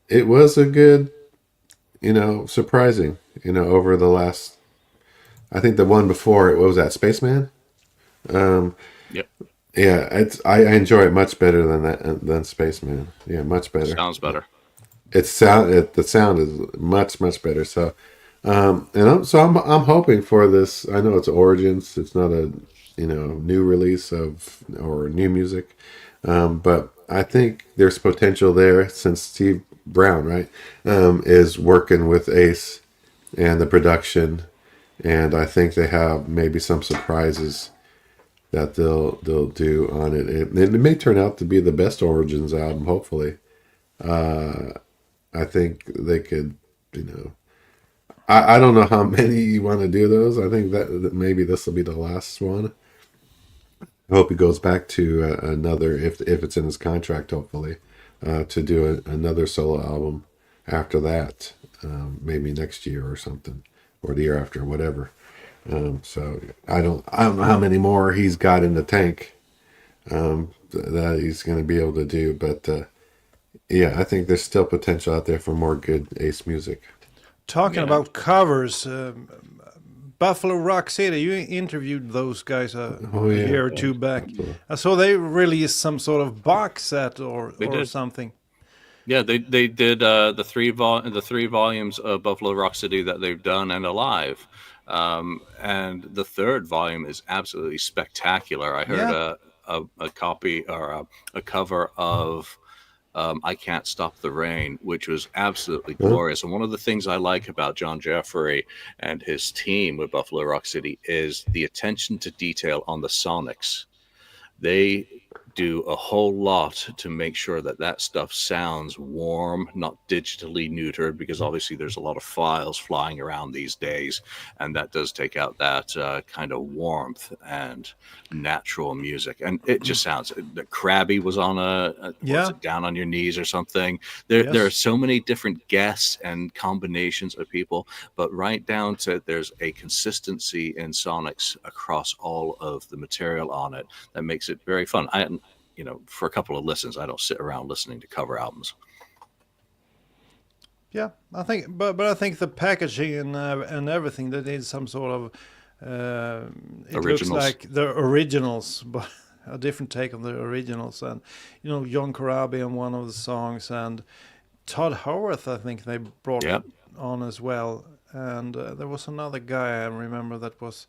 it was a good, surprising, over the last, I think the one before it, what was that, Spaceman? Yep. Yeah, I enjoy it much better than Spaceman. Yeah, much better. Sounds better. The sound is much better. So, I'm hoping for this. I know it's Origins. It's not a new release or new music, but I think there's potential there, since Steve Brown, right, is working with Ace and the production, and I think they have maybe some surprises that they'll do on it. It may turn out to be the best Origins album, hopefully. I think they could, I don't know how many you want to do those. I think that maybe this will be the last one. I hope he goes back to another, if it's in his contract, hopefully. to do another solo album after that, maybe next year or something, or the year after, whatever. So I don't know how many more he's got in the tank that he's going to be able to do, but yeah, I think there's still potential out there for more good Ace music. Talking about covers, Buffalo Rock City, you interviewed those guys a year or two back. Absolutely. I saw they released some sort of box set or did. something. Yeah, they did the three volumes of Buffalo Rock City that they've done and Alive, and the third volume is absolutely spectacular. I heard a copy or a cover of I Can't Stop the Rain, which was absolutely glorious. And one of the things I like about John Jeffrey and his team with Buffalo Rock City is the attention to detail on the sonics. They do a whole lot to make sure that stuff sounds warm, not digitally neutered, because obviously there's a lot of files flying around these days, and that does take out that kind of warmth and natural music. And it just sounds, the Krabby was on was it Down on Your Knees or something. There are so many different guests and combinations of people, but right down to there's a consistency in sonics across all of the material on it that makes it very fun. For a couple of listens, I don't sit around listening to cover albums. Yeah, I think, but I think the packaging and everything, that is some sort of it Originals. looks like the originals, but a different take on the originals. And John Corabi on one of the songs, and Todd Howarth, I think they brought on as well. And there was another guy I remember that was,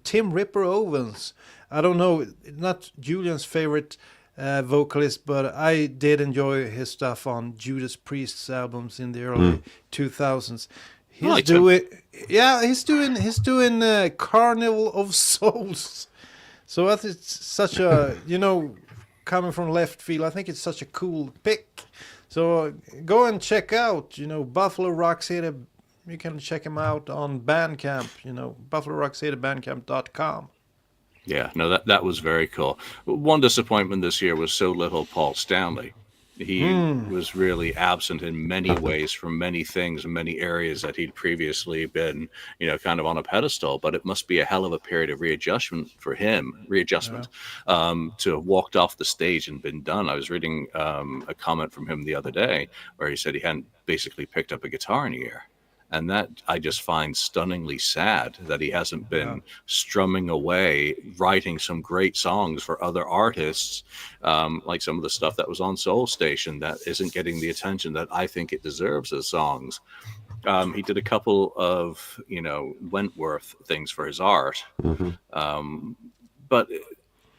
Tim Ripper Owens. I don't know, not Julian's favorite vocalist, but I did enjoy his stuff on Judas Priest's albums in the early 2000s. He's doing Carnival of Souls. So I think it's such a, coming from left field, I think it's such a cool pick. So go and check out, Buffalo Rock City. You can check him out on Bandcamp, BuffaloRockCityBandcamp.com. Yeah, no, that was very cool. One disappointment this year was so little Paul Stanley. He was really absent in many ways from many things, many areas that he'd previously been, kind of on a pedestal. But it must be a hell of a period of readjustment for him, to have walked off the stage and been done. I was reading a comment from him the other day where he said he hadn't basically picked up a guitar in a year. And that I just find stunningly sad, that he hasn't been strumming away, writing some great songs for other artists, like some of the stuff that was on Soul Station that isn't getting the attention that I think it deserves as songs. He did a couple of, Wentworth things for his art. But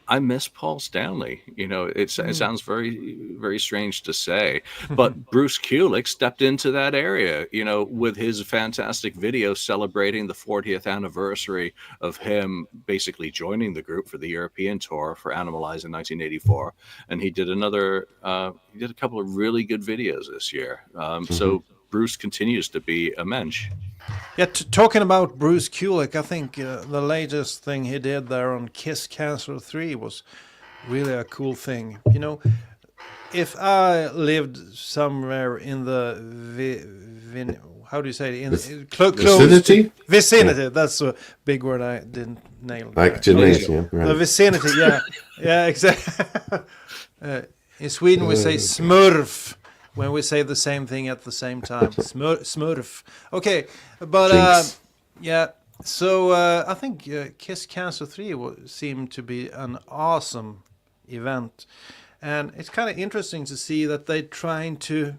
I miss Paul Stanley. It sounds very, very strange to say, but Bruce Kulick stepped into that area, with his fantastic video celebrating the 40th anniversary of him basically joining the group for the European tour for Animalize in 1984. And he did a couple of really good videos this year. So Bruce continues to be a mensch. Yeah, talking about Bruce Kulick, I think the latest thing he did there on Kiss Cancer 3 was really a cool thing. If I lived somewhere in the how do you say it? Vicinity? Vicinity, yeah. That's a big word I didn't nail. Like gymnasium. Right. The vicinity, yeah, exactly. In Sweden we say smurf when we say the same thing at the same time. Smurf. Okay, but so I think Kiss Cancer 3 seemed to be an awesome event. And it's kind of interesting to see that they're trying to,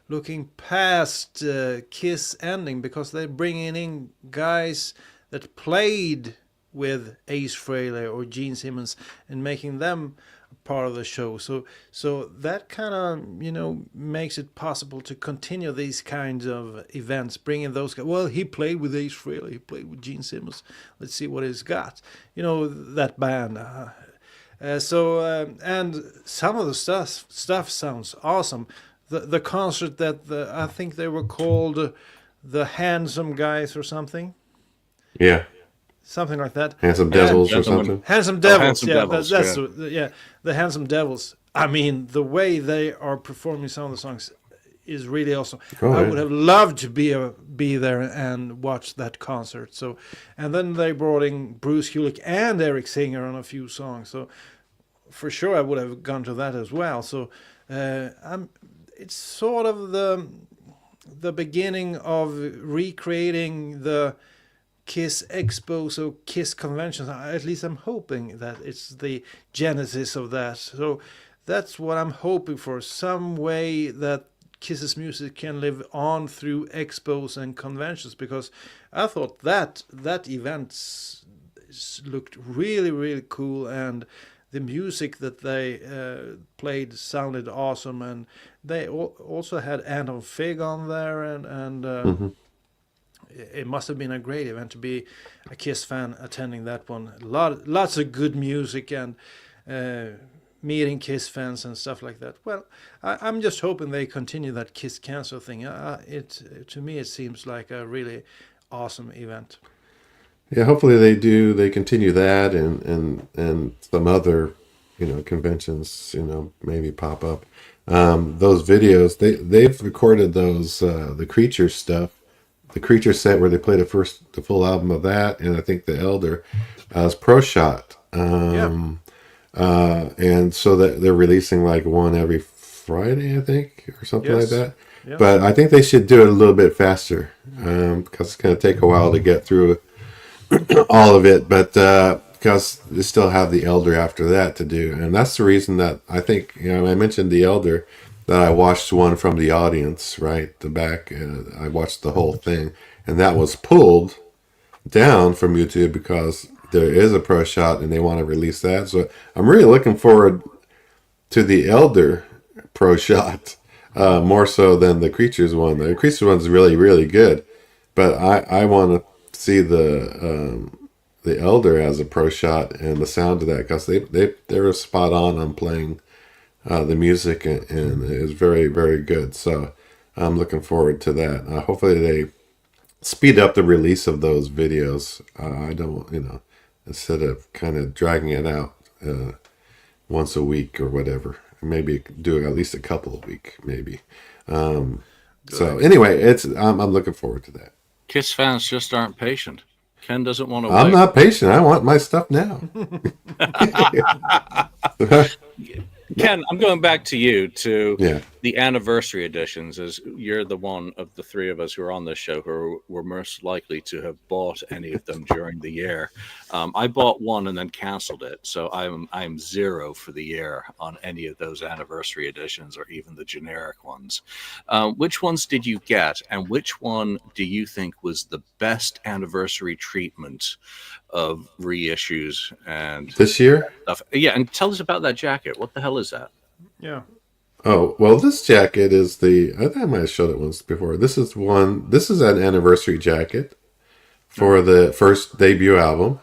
looking past Kiss ending, because they're bringing in guys that played with Ace Frehley or Gene Simmons and making them part of the show. So that kind of, makes it possible to continue these kinds of events, bringing those guys. Well, he played with Ace Frehley, he played with Gene Simmons. Let's see what he's got. That band. And some of the stuff sounds awesome. The concert that I think they were called the Handsome Guys or something. Yeah. something like that. Handsome And Devils or Gentlemen. something. Handsome Devils, Handsome yeah, Devils, that's yeah. the Handsome Devils. I mean, the way they are performing some of the songs is really awesome. Oh, I yeah. would have loved to be there and watch that concert. So, and then they brought in Bruce Kulick and Eric Singer on a few songs. So, for sure, I would have gone to that as well. So, it's sort of the beginning of recreating the Kiss expos or Kiss conventions. At least I'm hoping that it's the genesis of that. So that's what I'm hoping for. Some way that Kiss's music can live on through expos and conventions, because I thought that event looked really, really cool, and the music that they played sounded awesome, and they also had Anton Fig on there, and it must have been a great event to be a Kiss fan attending that one. Lots of good music and meeting Kiss fans and stuff like that. Well, I'm just hoping they continue that Kiss Cancer thing. To me, it seems like a really awesome event. Yeah, hopefully they do. They continue that, and some other, conventions, maybe pop up. Those videos, they've recorded those the Creature stuff, the Creature set where they played the full album of that, and I think the Elder as Pro Shot. And so that they're releasing like one every Friday, I think, or something like that. Yeah. But I think they should do it a little bit faster, because it's going to take a while to get through all of it. But because they still have the Elder after that to do, and that's the reason that I think, I mentioned the Elder, that I watched one from the audience, right, the back. I watched the whole thing, and that was pulled down from YouTube because there is a Pro Shot and they want to release that. So I'm really looking forward to the Elder Pro Shot, more so than the Creatures one. The Creatures one's really, really good, but I want to see the Elder as a Pro Shot and the sound of that, because they were spot on playing the music, and it was very, very good. So I'm looking forward to that. Hopefully they speed up the release of those videos. I don't, instead of kind of dragging it out once a week or whatever. Maybe do at least a couple a week, maybe. So anyway, I'm looking forward to that. Kiss fans just aren't patient. Ken doesn't want to I'm wait. not patient. I want my stuff now. Ken, I'm going back to you to Yeah. the anniversary editions, as you're the one of the three of us who are on this show who were most likely to have bought any of them during the year. I bought one and then canceled it, so I'm zero for the year on any of those anniversary editions or even the generic ones. Which ones did you get, and which one do you think was the best anniversary treatment of reissues and This year? stuff? Yeah, and tell us about that jacket. What the hell is that? Yeah. Oh, well, this jacket is I think I might have showed it once before. This is an anniversary jacket for the first debut album,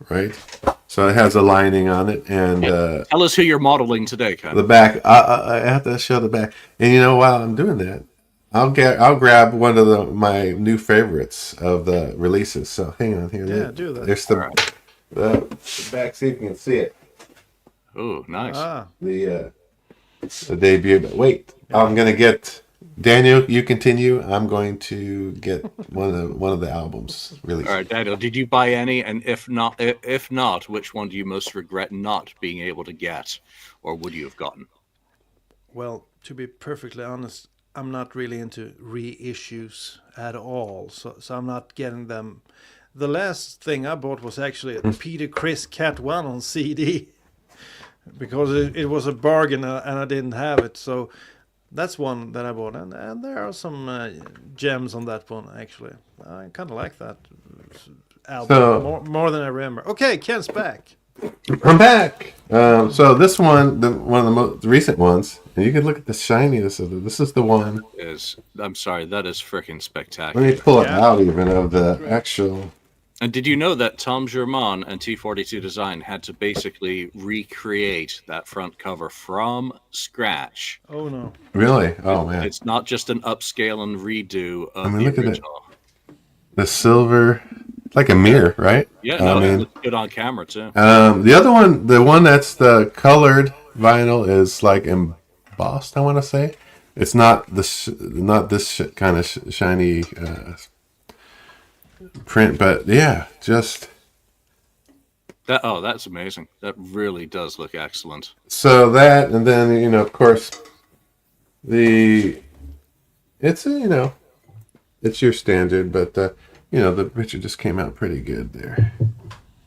right? So it has a lining on it, and Tell us who you're modeling today, Ken. the back. I have to show the back. And while I'm doing that, I'll grab one of my new favorites of the releases. So hang on here. Yeah, do that. There's the back. See if you can see it. Oh, nice. The debut. But wait, I'm gonna get Daniel. You continue. I'm going to get one of the albums released. All right, Daniel, did you buy any? And if not, which one do you most regret not being able to get, or would you have gotten? Well, to be perfectly honest, I'm not really into reissues at all, so I'm not getting them. The last thing I bought was actually a Peter Criss Cat 1 on CD, because it was a bargain and I didn't have it. So that's one that I bought, and there are some gems on that one, actually. I kind of like that album more than I remember. Okay, Ken's back. I'm back. So this one, one of the most recent ones, and you can look at the shininess of it. This is the one. I'm sorry, that is freaking spectacular. Let me pull it out even of the actual. And did you know that Tom Germain and T42 Design had to basically recreate that front cover from scratch? Oh no! Really? Oh man! It's not just an upscale and redo of the look at it. original. The silver like a mirror, right? Yeah, I no, it mean, looks good on camera too. the other one, the one that's the colored vinyl, is like embossed. I want to say it's not not this kind of shiny print, but yeah, just That's amazing. That really does look excellent. so that, and then of course, it's it's your standard, but the picture just came out pretty good there.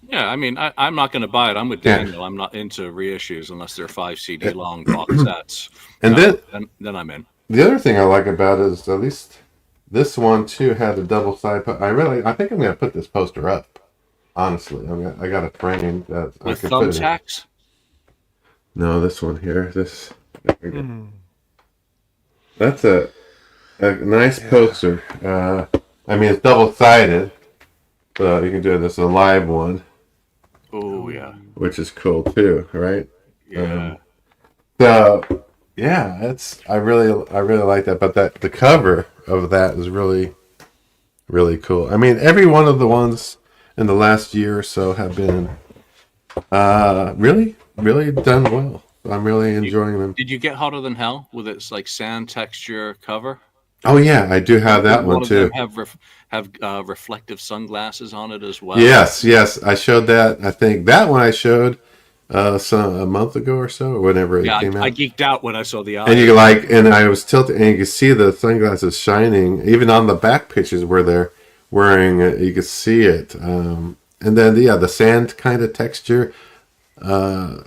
Yeah, I mean, I'm not going to buy it. I'm with Yeah. Daniel. I'm not into reissues unless they're 5 CD long box sets. And Then I'm in. the other thing I like about it is at least this one too had a double side. I think I'm gonna put this poster up. Honestly, I got a frame that I With could put it in. thumbtacks? No, this one here. There we go. That's a nice poster. I mean, it's double sided, but you can do this a live one, Oh, yeah. which is cool too, right? Yeah. So yeah, I really like that. But the cover of that is really, really cool. I mean, every one of the ones in the last year or so have been really, really done well. I'm really enjoying them. Did you get Hotter Than Hell with its like sand texture cover? Oh yeah, I do have that one of too. them have reflective sunglasses on it as well. Yes, I showed that. I think that one I showed a month ago or so, or whenever it came out. I geeked out when I saw the eye. And I was tilted, and you could see the sunglasses shining, even on the back pictures where they're wearing it. You could see it, and then the sand kind of texture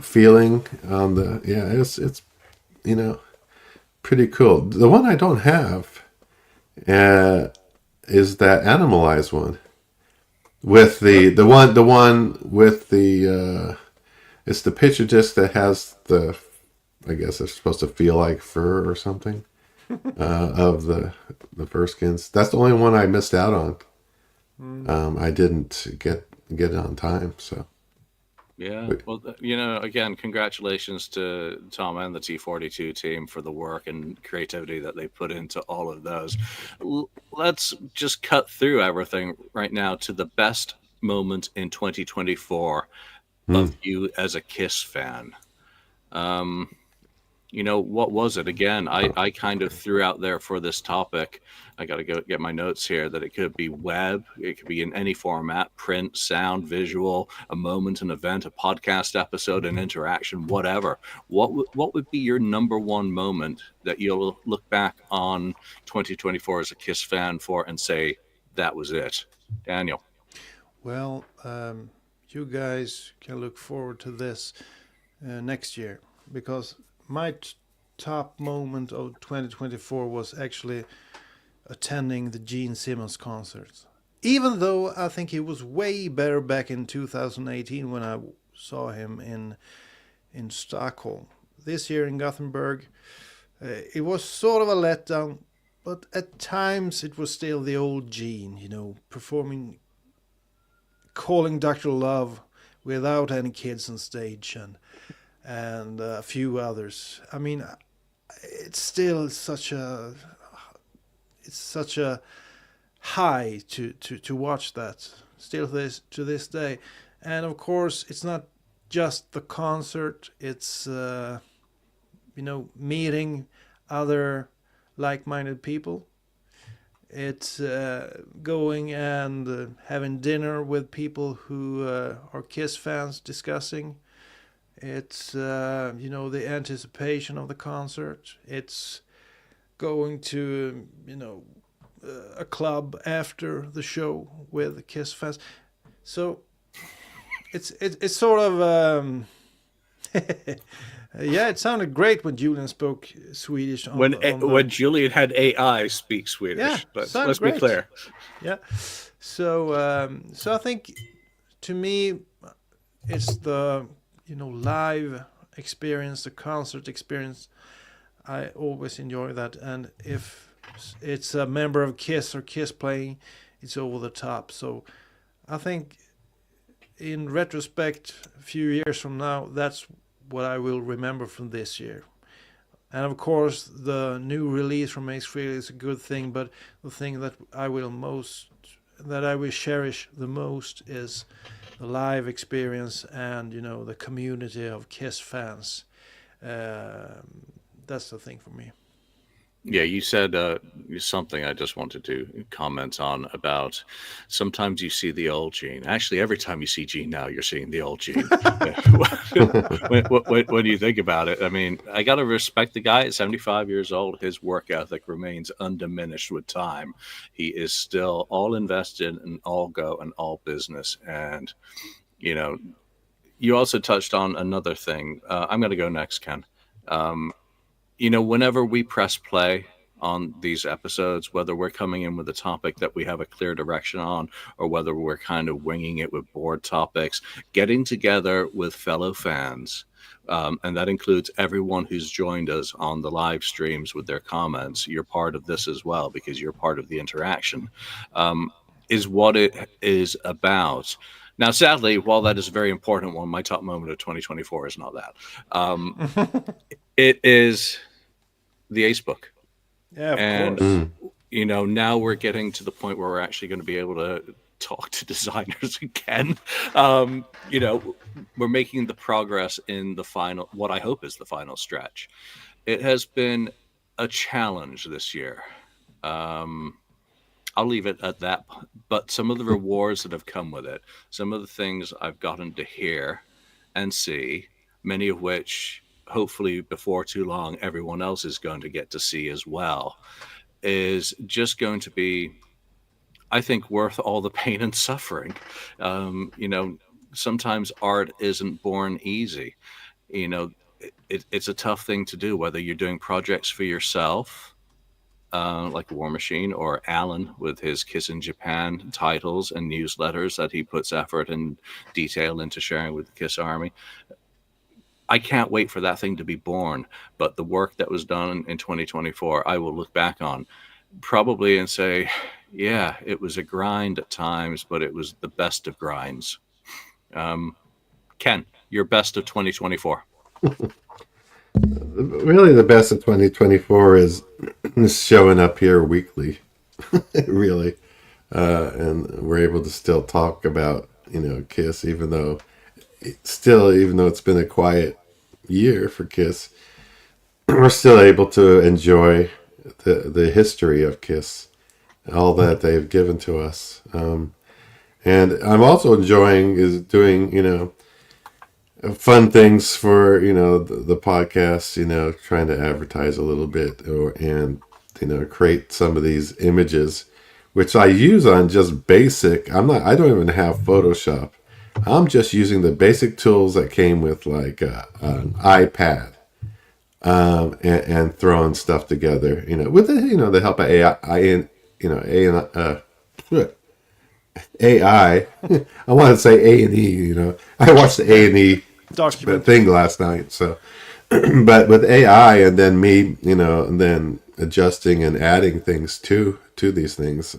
feeling on it's pretty cool. The one I don't have is that animalized one with the one with the it's the picture disc that has the, I guess it's supposed to feel like fur or something of the fur skins. That's the only one I missed out on. I didn't get it on time, so. Yeah, well, again, congratulations to Tom and the T42 team for the work and creativity that they put into all of those. Let's just cut through everything right now to the best moment in 2024 of you as a Kiss fan. What was it? Again, I kind of threw out there for this topic. I got to go get my notes here, that it could be web, it could be in any format, print, sound, visual, a moment, an event, a podcast episode, an interaction, whatever. What would be your number one moment that you'll look back on 2024 as a Kiss fan for and say, that was it? Daniel. Well, you guys can look forward to this next year, because my top moment of 2024 was actually attending the Gene Simmons concert. Even though I think he was way better back in 2018 when I saw him in Stockholm. This year in Gothenburg, it was sort of a letdown, but at times it was still the old Gene, performing Calling Dr. Love without any kids on stage and a few others. I mean, it's still such a high to watch that still to this day. And of course, it's not just the concert, it's meeting other like-minded people. It's going and having dinner with people who are Kiss fans, discussing. It's the anticipation of the concert. It's going to a club after the show with Kiss fans. So it's sort of yeah. It sounded great when Julian spoke Swedish. When Julian had AI speak Swedish. Yeah, let's be clear. Yeah. So I think to me it's the live experience, the concert experience. I always enjoy that, and if it's a member of Kiss or Kiss playing, it's over the top. So I think in retrospect, a few years from now, that's what I will remember from this year. And of course, the new release from Frehley is a good thing, but the thing that I will most that I will cherish the most is the live experience and the community of Kiss fans. That's the thing for me. Yeah, you said something I just wanted to comment on about sometimes you see the old Gene. Actually, every time you see Gene now, you're seeing the old Gene. When you think about it, I mean, I got to respect the guy at 75 years old. His work ethic remains undiminished with time. He is still all invested in all go and all business. And, you know, you also touched on another thing. I'm going to go next, Ken. Um, whenever we press play on these episodes, whether we're coming in with a topic that we have a clear direction on, or whether we're kind of winging it with board topics, getting together with fellow fans, and that includes everyone who's joined us on the live streams with their comments. You're part of this as well because you're part of the interaction, is what it is about. Now, sadly, while that is a very important one, my top moment of 2024 is not that. It is the Ace book. Yeah, of And, course. now we're getting to the point where we're actually going to be able to talk to designers again. We're making the progress in the final, what I hope is the final stretch. It has been a challenge this year. I'll leave it at that. But some of the rewards that have come with it, some of the things I've gotten to hear and see, many of which hopefully before too long everyone else is going to get to see as well, is just going to be, I think, worth all the pain and suffering. Sometimes art isn't born easy. It's a tough thing to do, whether you're doing projects for yourself, like War Machine, or Alan with his Kiss in Japan titles and newsletters that he puts effort and detail into sharing with the Kiss Army. I can't wait for that thing to be born. But the work that was done in 2024, I will look back on probably and say, yeah, it was a grind at times, but it was the best of grinds. Ken, your best of 2024. Really, the best of 2024 is showing up here weekly, really. And we're able to still talk about, Kiss, even though it's been a quiet year for Kiss, we're still able to enjoy the history of Kiss, all that they've given to us. And I'm also enjoying is doing, fun things for, the podcast, trying to advertise a little bit and create some of these images, which I use on just basic. I don't even have Photoshop. I'm just using the basic tools that came with like an iPad, and throwing stuff together, with the help of AI, AI. I want to say A&E, I watched the A&E thing last night. So, but with AI and then me, and then adjusting and adding things to these things,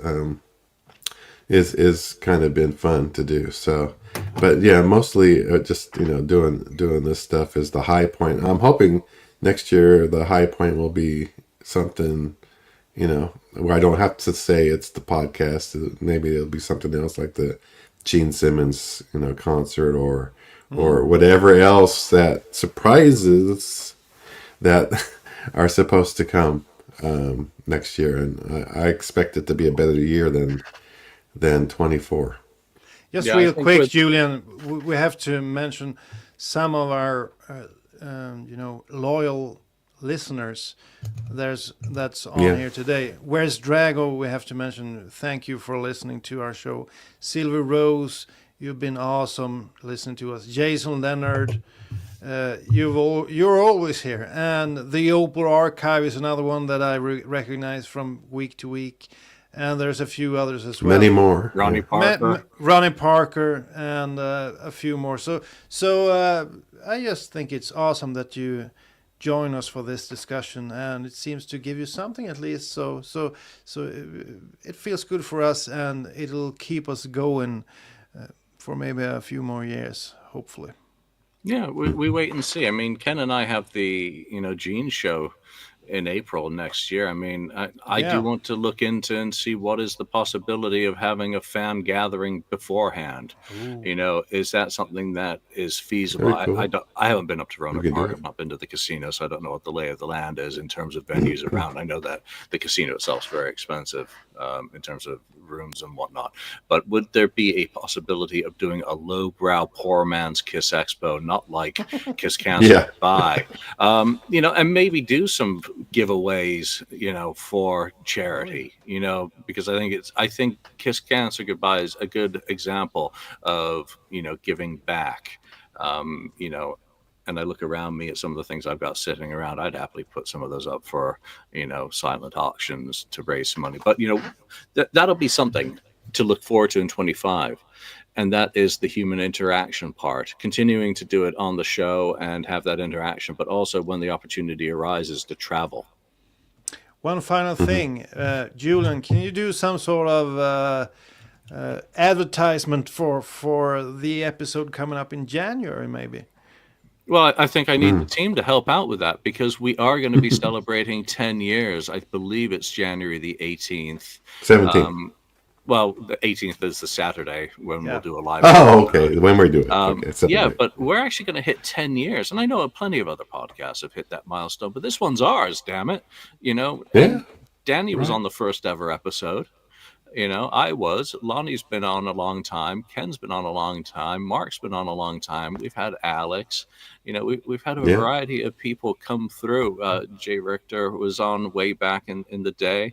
is kind of been fun to do. So, but yeah, mostly just doing this stuff is the high point. I'm hoping next year the high point will be something, where I don't have to say it's the podcast. Maybe it'll be something else like the Gene Simmons, concert or whatever else that surprises that are supposed to come next year. And I expect it to be a better year than 24. Just real quick, Julian, we have to mention some of our, loyal listeners. That's on here today. Where's Drago? We have to mention. Thank you for listening to our show. Silver Rose, you've been awesome listening to us. Jason Leonard, you're always here. And the Opal Archive is another one that I recognize from week to week. And there's a few others as well. Many more. Ronnie Parker. Ronnie Parker and a few more. So I just think it's awesome that you join us for this discussion, and it seems to give you something at least. So it feels good for us, and it'll keep us going for maybe a few more years, hopefully. Yeah, we wait and see. I mean, Ken and I have the Gene show in April next year. I mean, I do Yeah. want to look into and see what is the possibility of having a fan gathering beforehand. Ooh. Is that something that is feasible? Very cool. I haven't been up to We Roanoke can do Park. it. I've not been to the casino, so I don't know what the lay of the land is in terms of venues around. I know that the casino itself is very expensive in terms of rooms and whatnot. But would there be a possibility of doing a lowbrow poor man's Kiss Expo, not like Kiss Cancer Yeah. Goodbye, and maybe do some giveaways, for charity, because I think Kiss Cancer Goodbye is a good example of, giving back, and I look around me at some of the things I've got sitting around. I'd happily put some of those up for, silent auctions to raise some money. But, that'll be something to look forward to in 25. And that is the human interaction part, continuing to do it on the show and have that interaction, but also when the opportunity arises to travel. One final thing, Julian, can you do some sort of advertisement for the episode coming up in January, maybe? Well, I think I need the team to help out with that, because we are going to be celebrating 10 years. I believe it's January the 18th. 17th. Well, the 18th is the Saturday when we'll do a live. Oh, okay. When we do it. Okay. Yeah, but we're actually going to hit 10 years. And I know plenty of other podcasts have hit that milestone, but this one's ours, damn it. Yeah. And Danny was on the first ever episode. I was. Lonnie's been on a long time. Ken's been on a long time. Mark's been on a long time. We've had Alex. We've had a variety of people come through. Jay Richter was on way back in the day.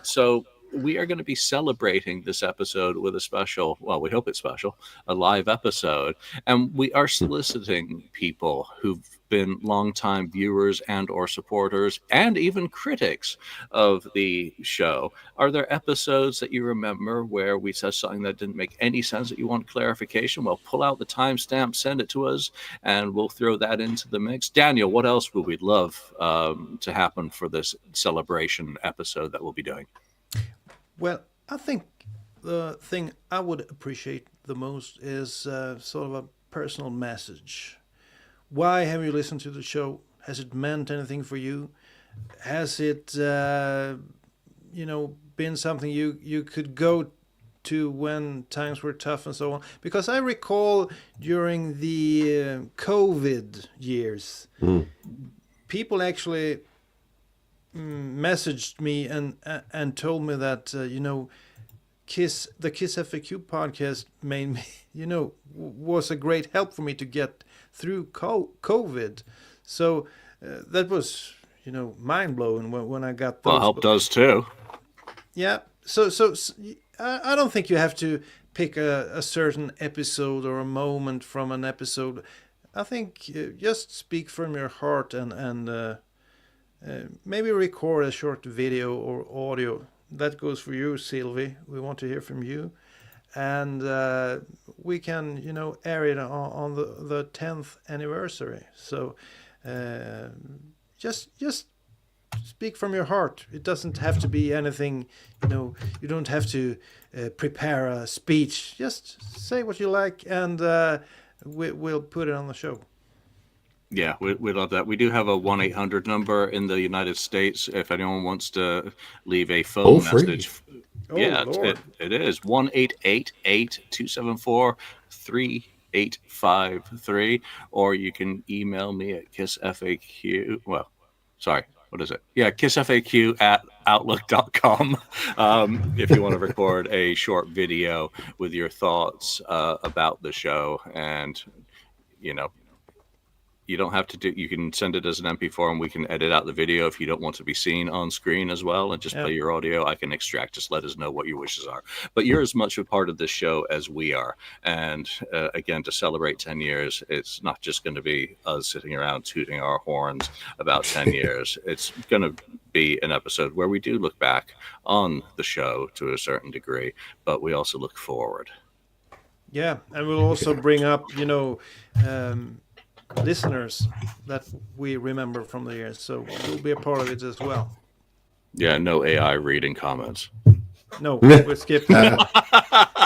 So we are going to be celebrating this episode with a special, well, we hope it's special, a live episode. And we are soliciting people who've been longtime viewers and or supporters and even critics of the show. Are there episodes that you remember where we said something that didn't make any sense that you want clarification? Well, pull out the timestamp, send it to us, and we'll throw that into the mix. Daniel, what else would we love to happen for this celebration episode that we'll be doing? Well, I think the thing I would appreciate the most is sort of a personal message. Why have you listened to the show? Has it meant anything for you? Has it, been something you could go to when times were tough and so on? Because I recall during the COVID years, people actually messaged me and told me that the KissFAQ podcast made me was a great help for me to get through COVID. So that was mind blowing when I got those. Well, help does too. Yeah. So I don't think you have to pick a certain episode or a moment from an episode. I think just speak from your heart and maybe record a short video or audio. That goes for you, Sylvie. We want to hear from you. And we can, air it on the 10th anniversary. So just speak from your heart. It doesn't have to be anything, you don't have to prepare a speech. Just say what you like, and we'll put it on the show. Yeah, we love that. We do have a 1-800 number in the United States if anyone wants to leave a phone message. Yeah, it is 1-888-274-3853, or you can email me at KissFAQ. Well, sorry, what is it? Yeah, KissFAQ@outlook.com. If you want to record a short video with your thoughts about the show, and you don't have to you can send it as an MP4 and we can edit out the video if you don't want to be seen on screen as well, and just play your audio. I can extract. Just let us know what your wishes are. But you're as much a part of this show as we are. And again, to celebrate 10 years, it's not just going to be us sitting around tooting our horns about 10 years. It's going to be an episode where we do look back on the show to a certain degree, but we also look forward. Yeah, and we'll also bring up, listeners that we remember from the years, so you'll be a part of it as well. Yeah, no AI reading comments. No, we skipped that.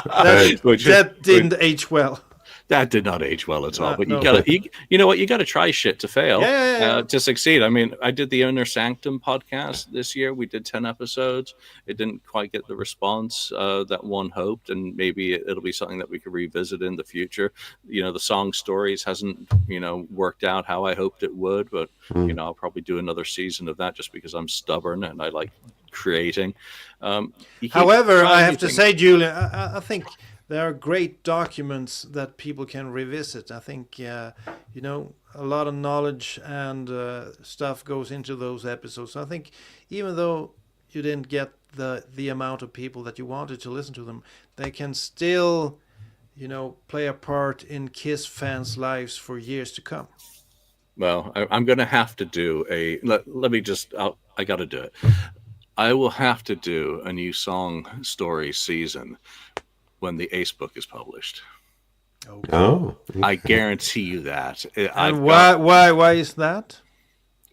That didn't age well. That did not age well at all. But No. you know what? You got to try shit to fail, Yeah. to succeed. I mean, I did the Inner Sanctum podcast this year. We did 10 episodes. It didn't quite get the response that one hoped, and maybe it'll be something that we could revisit in the future. You know, the song Stories hasn't, worked out how I hoped it would, but I'll probably do another season of that just because I'm stubborn and I like creating. However, I have to say, Julian, I think there are great documents that people can revisit. I think, a lot of knowledge and stuff goes into those episodes. So I think even though you didn't get the amount of people that you wanted to listen to them, they can still, play a part in Kiss fans' lives for years to come. Well, I'm going to have to do let me just, I got to do it. I will have to do a new song story season when the Ace book is published. Okay. Oh, okay. I guarantee you that. And why is that?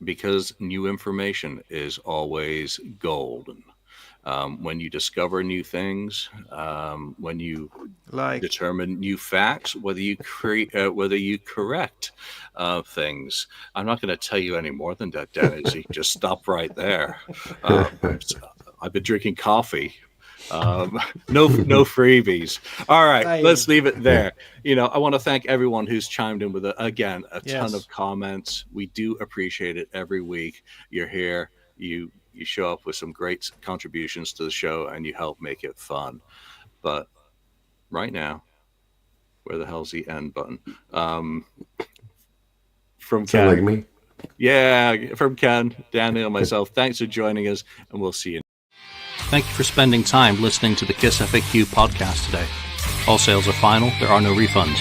Because new information is always golden. When you discover new things, when you determine new facts, whether you correct things. I'm not going to tell you any more than that, Dennis. You can just stop right there. I've been drinking coffee. No freebies. All right, let's leave it there. I want to thank everyone who's chimed in with a ton of comments. We do appreciate it every week. You're here. You show up with some great contributions to the show, and you help make it fun. But right now, where the hell's the end button? From Ken, like me. Yeah, from Ken, Daniel, and myself. Thanks for joining us, and we'll see you. Thank you for spending time listening to the KissFAQ podcast today. All sales are final. There are no refunds.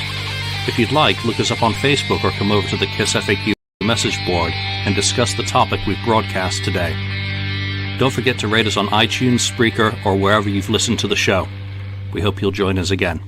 If you'd like, look us up on Facebook or come over to the KissFAQ message board and discuss the topic we've broadcast today. Don't forget to rate us on iTunes, Spreaker, or wherever you've listened to the show. We hope you'll join us again.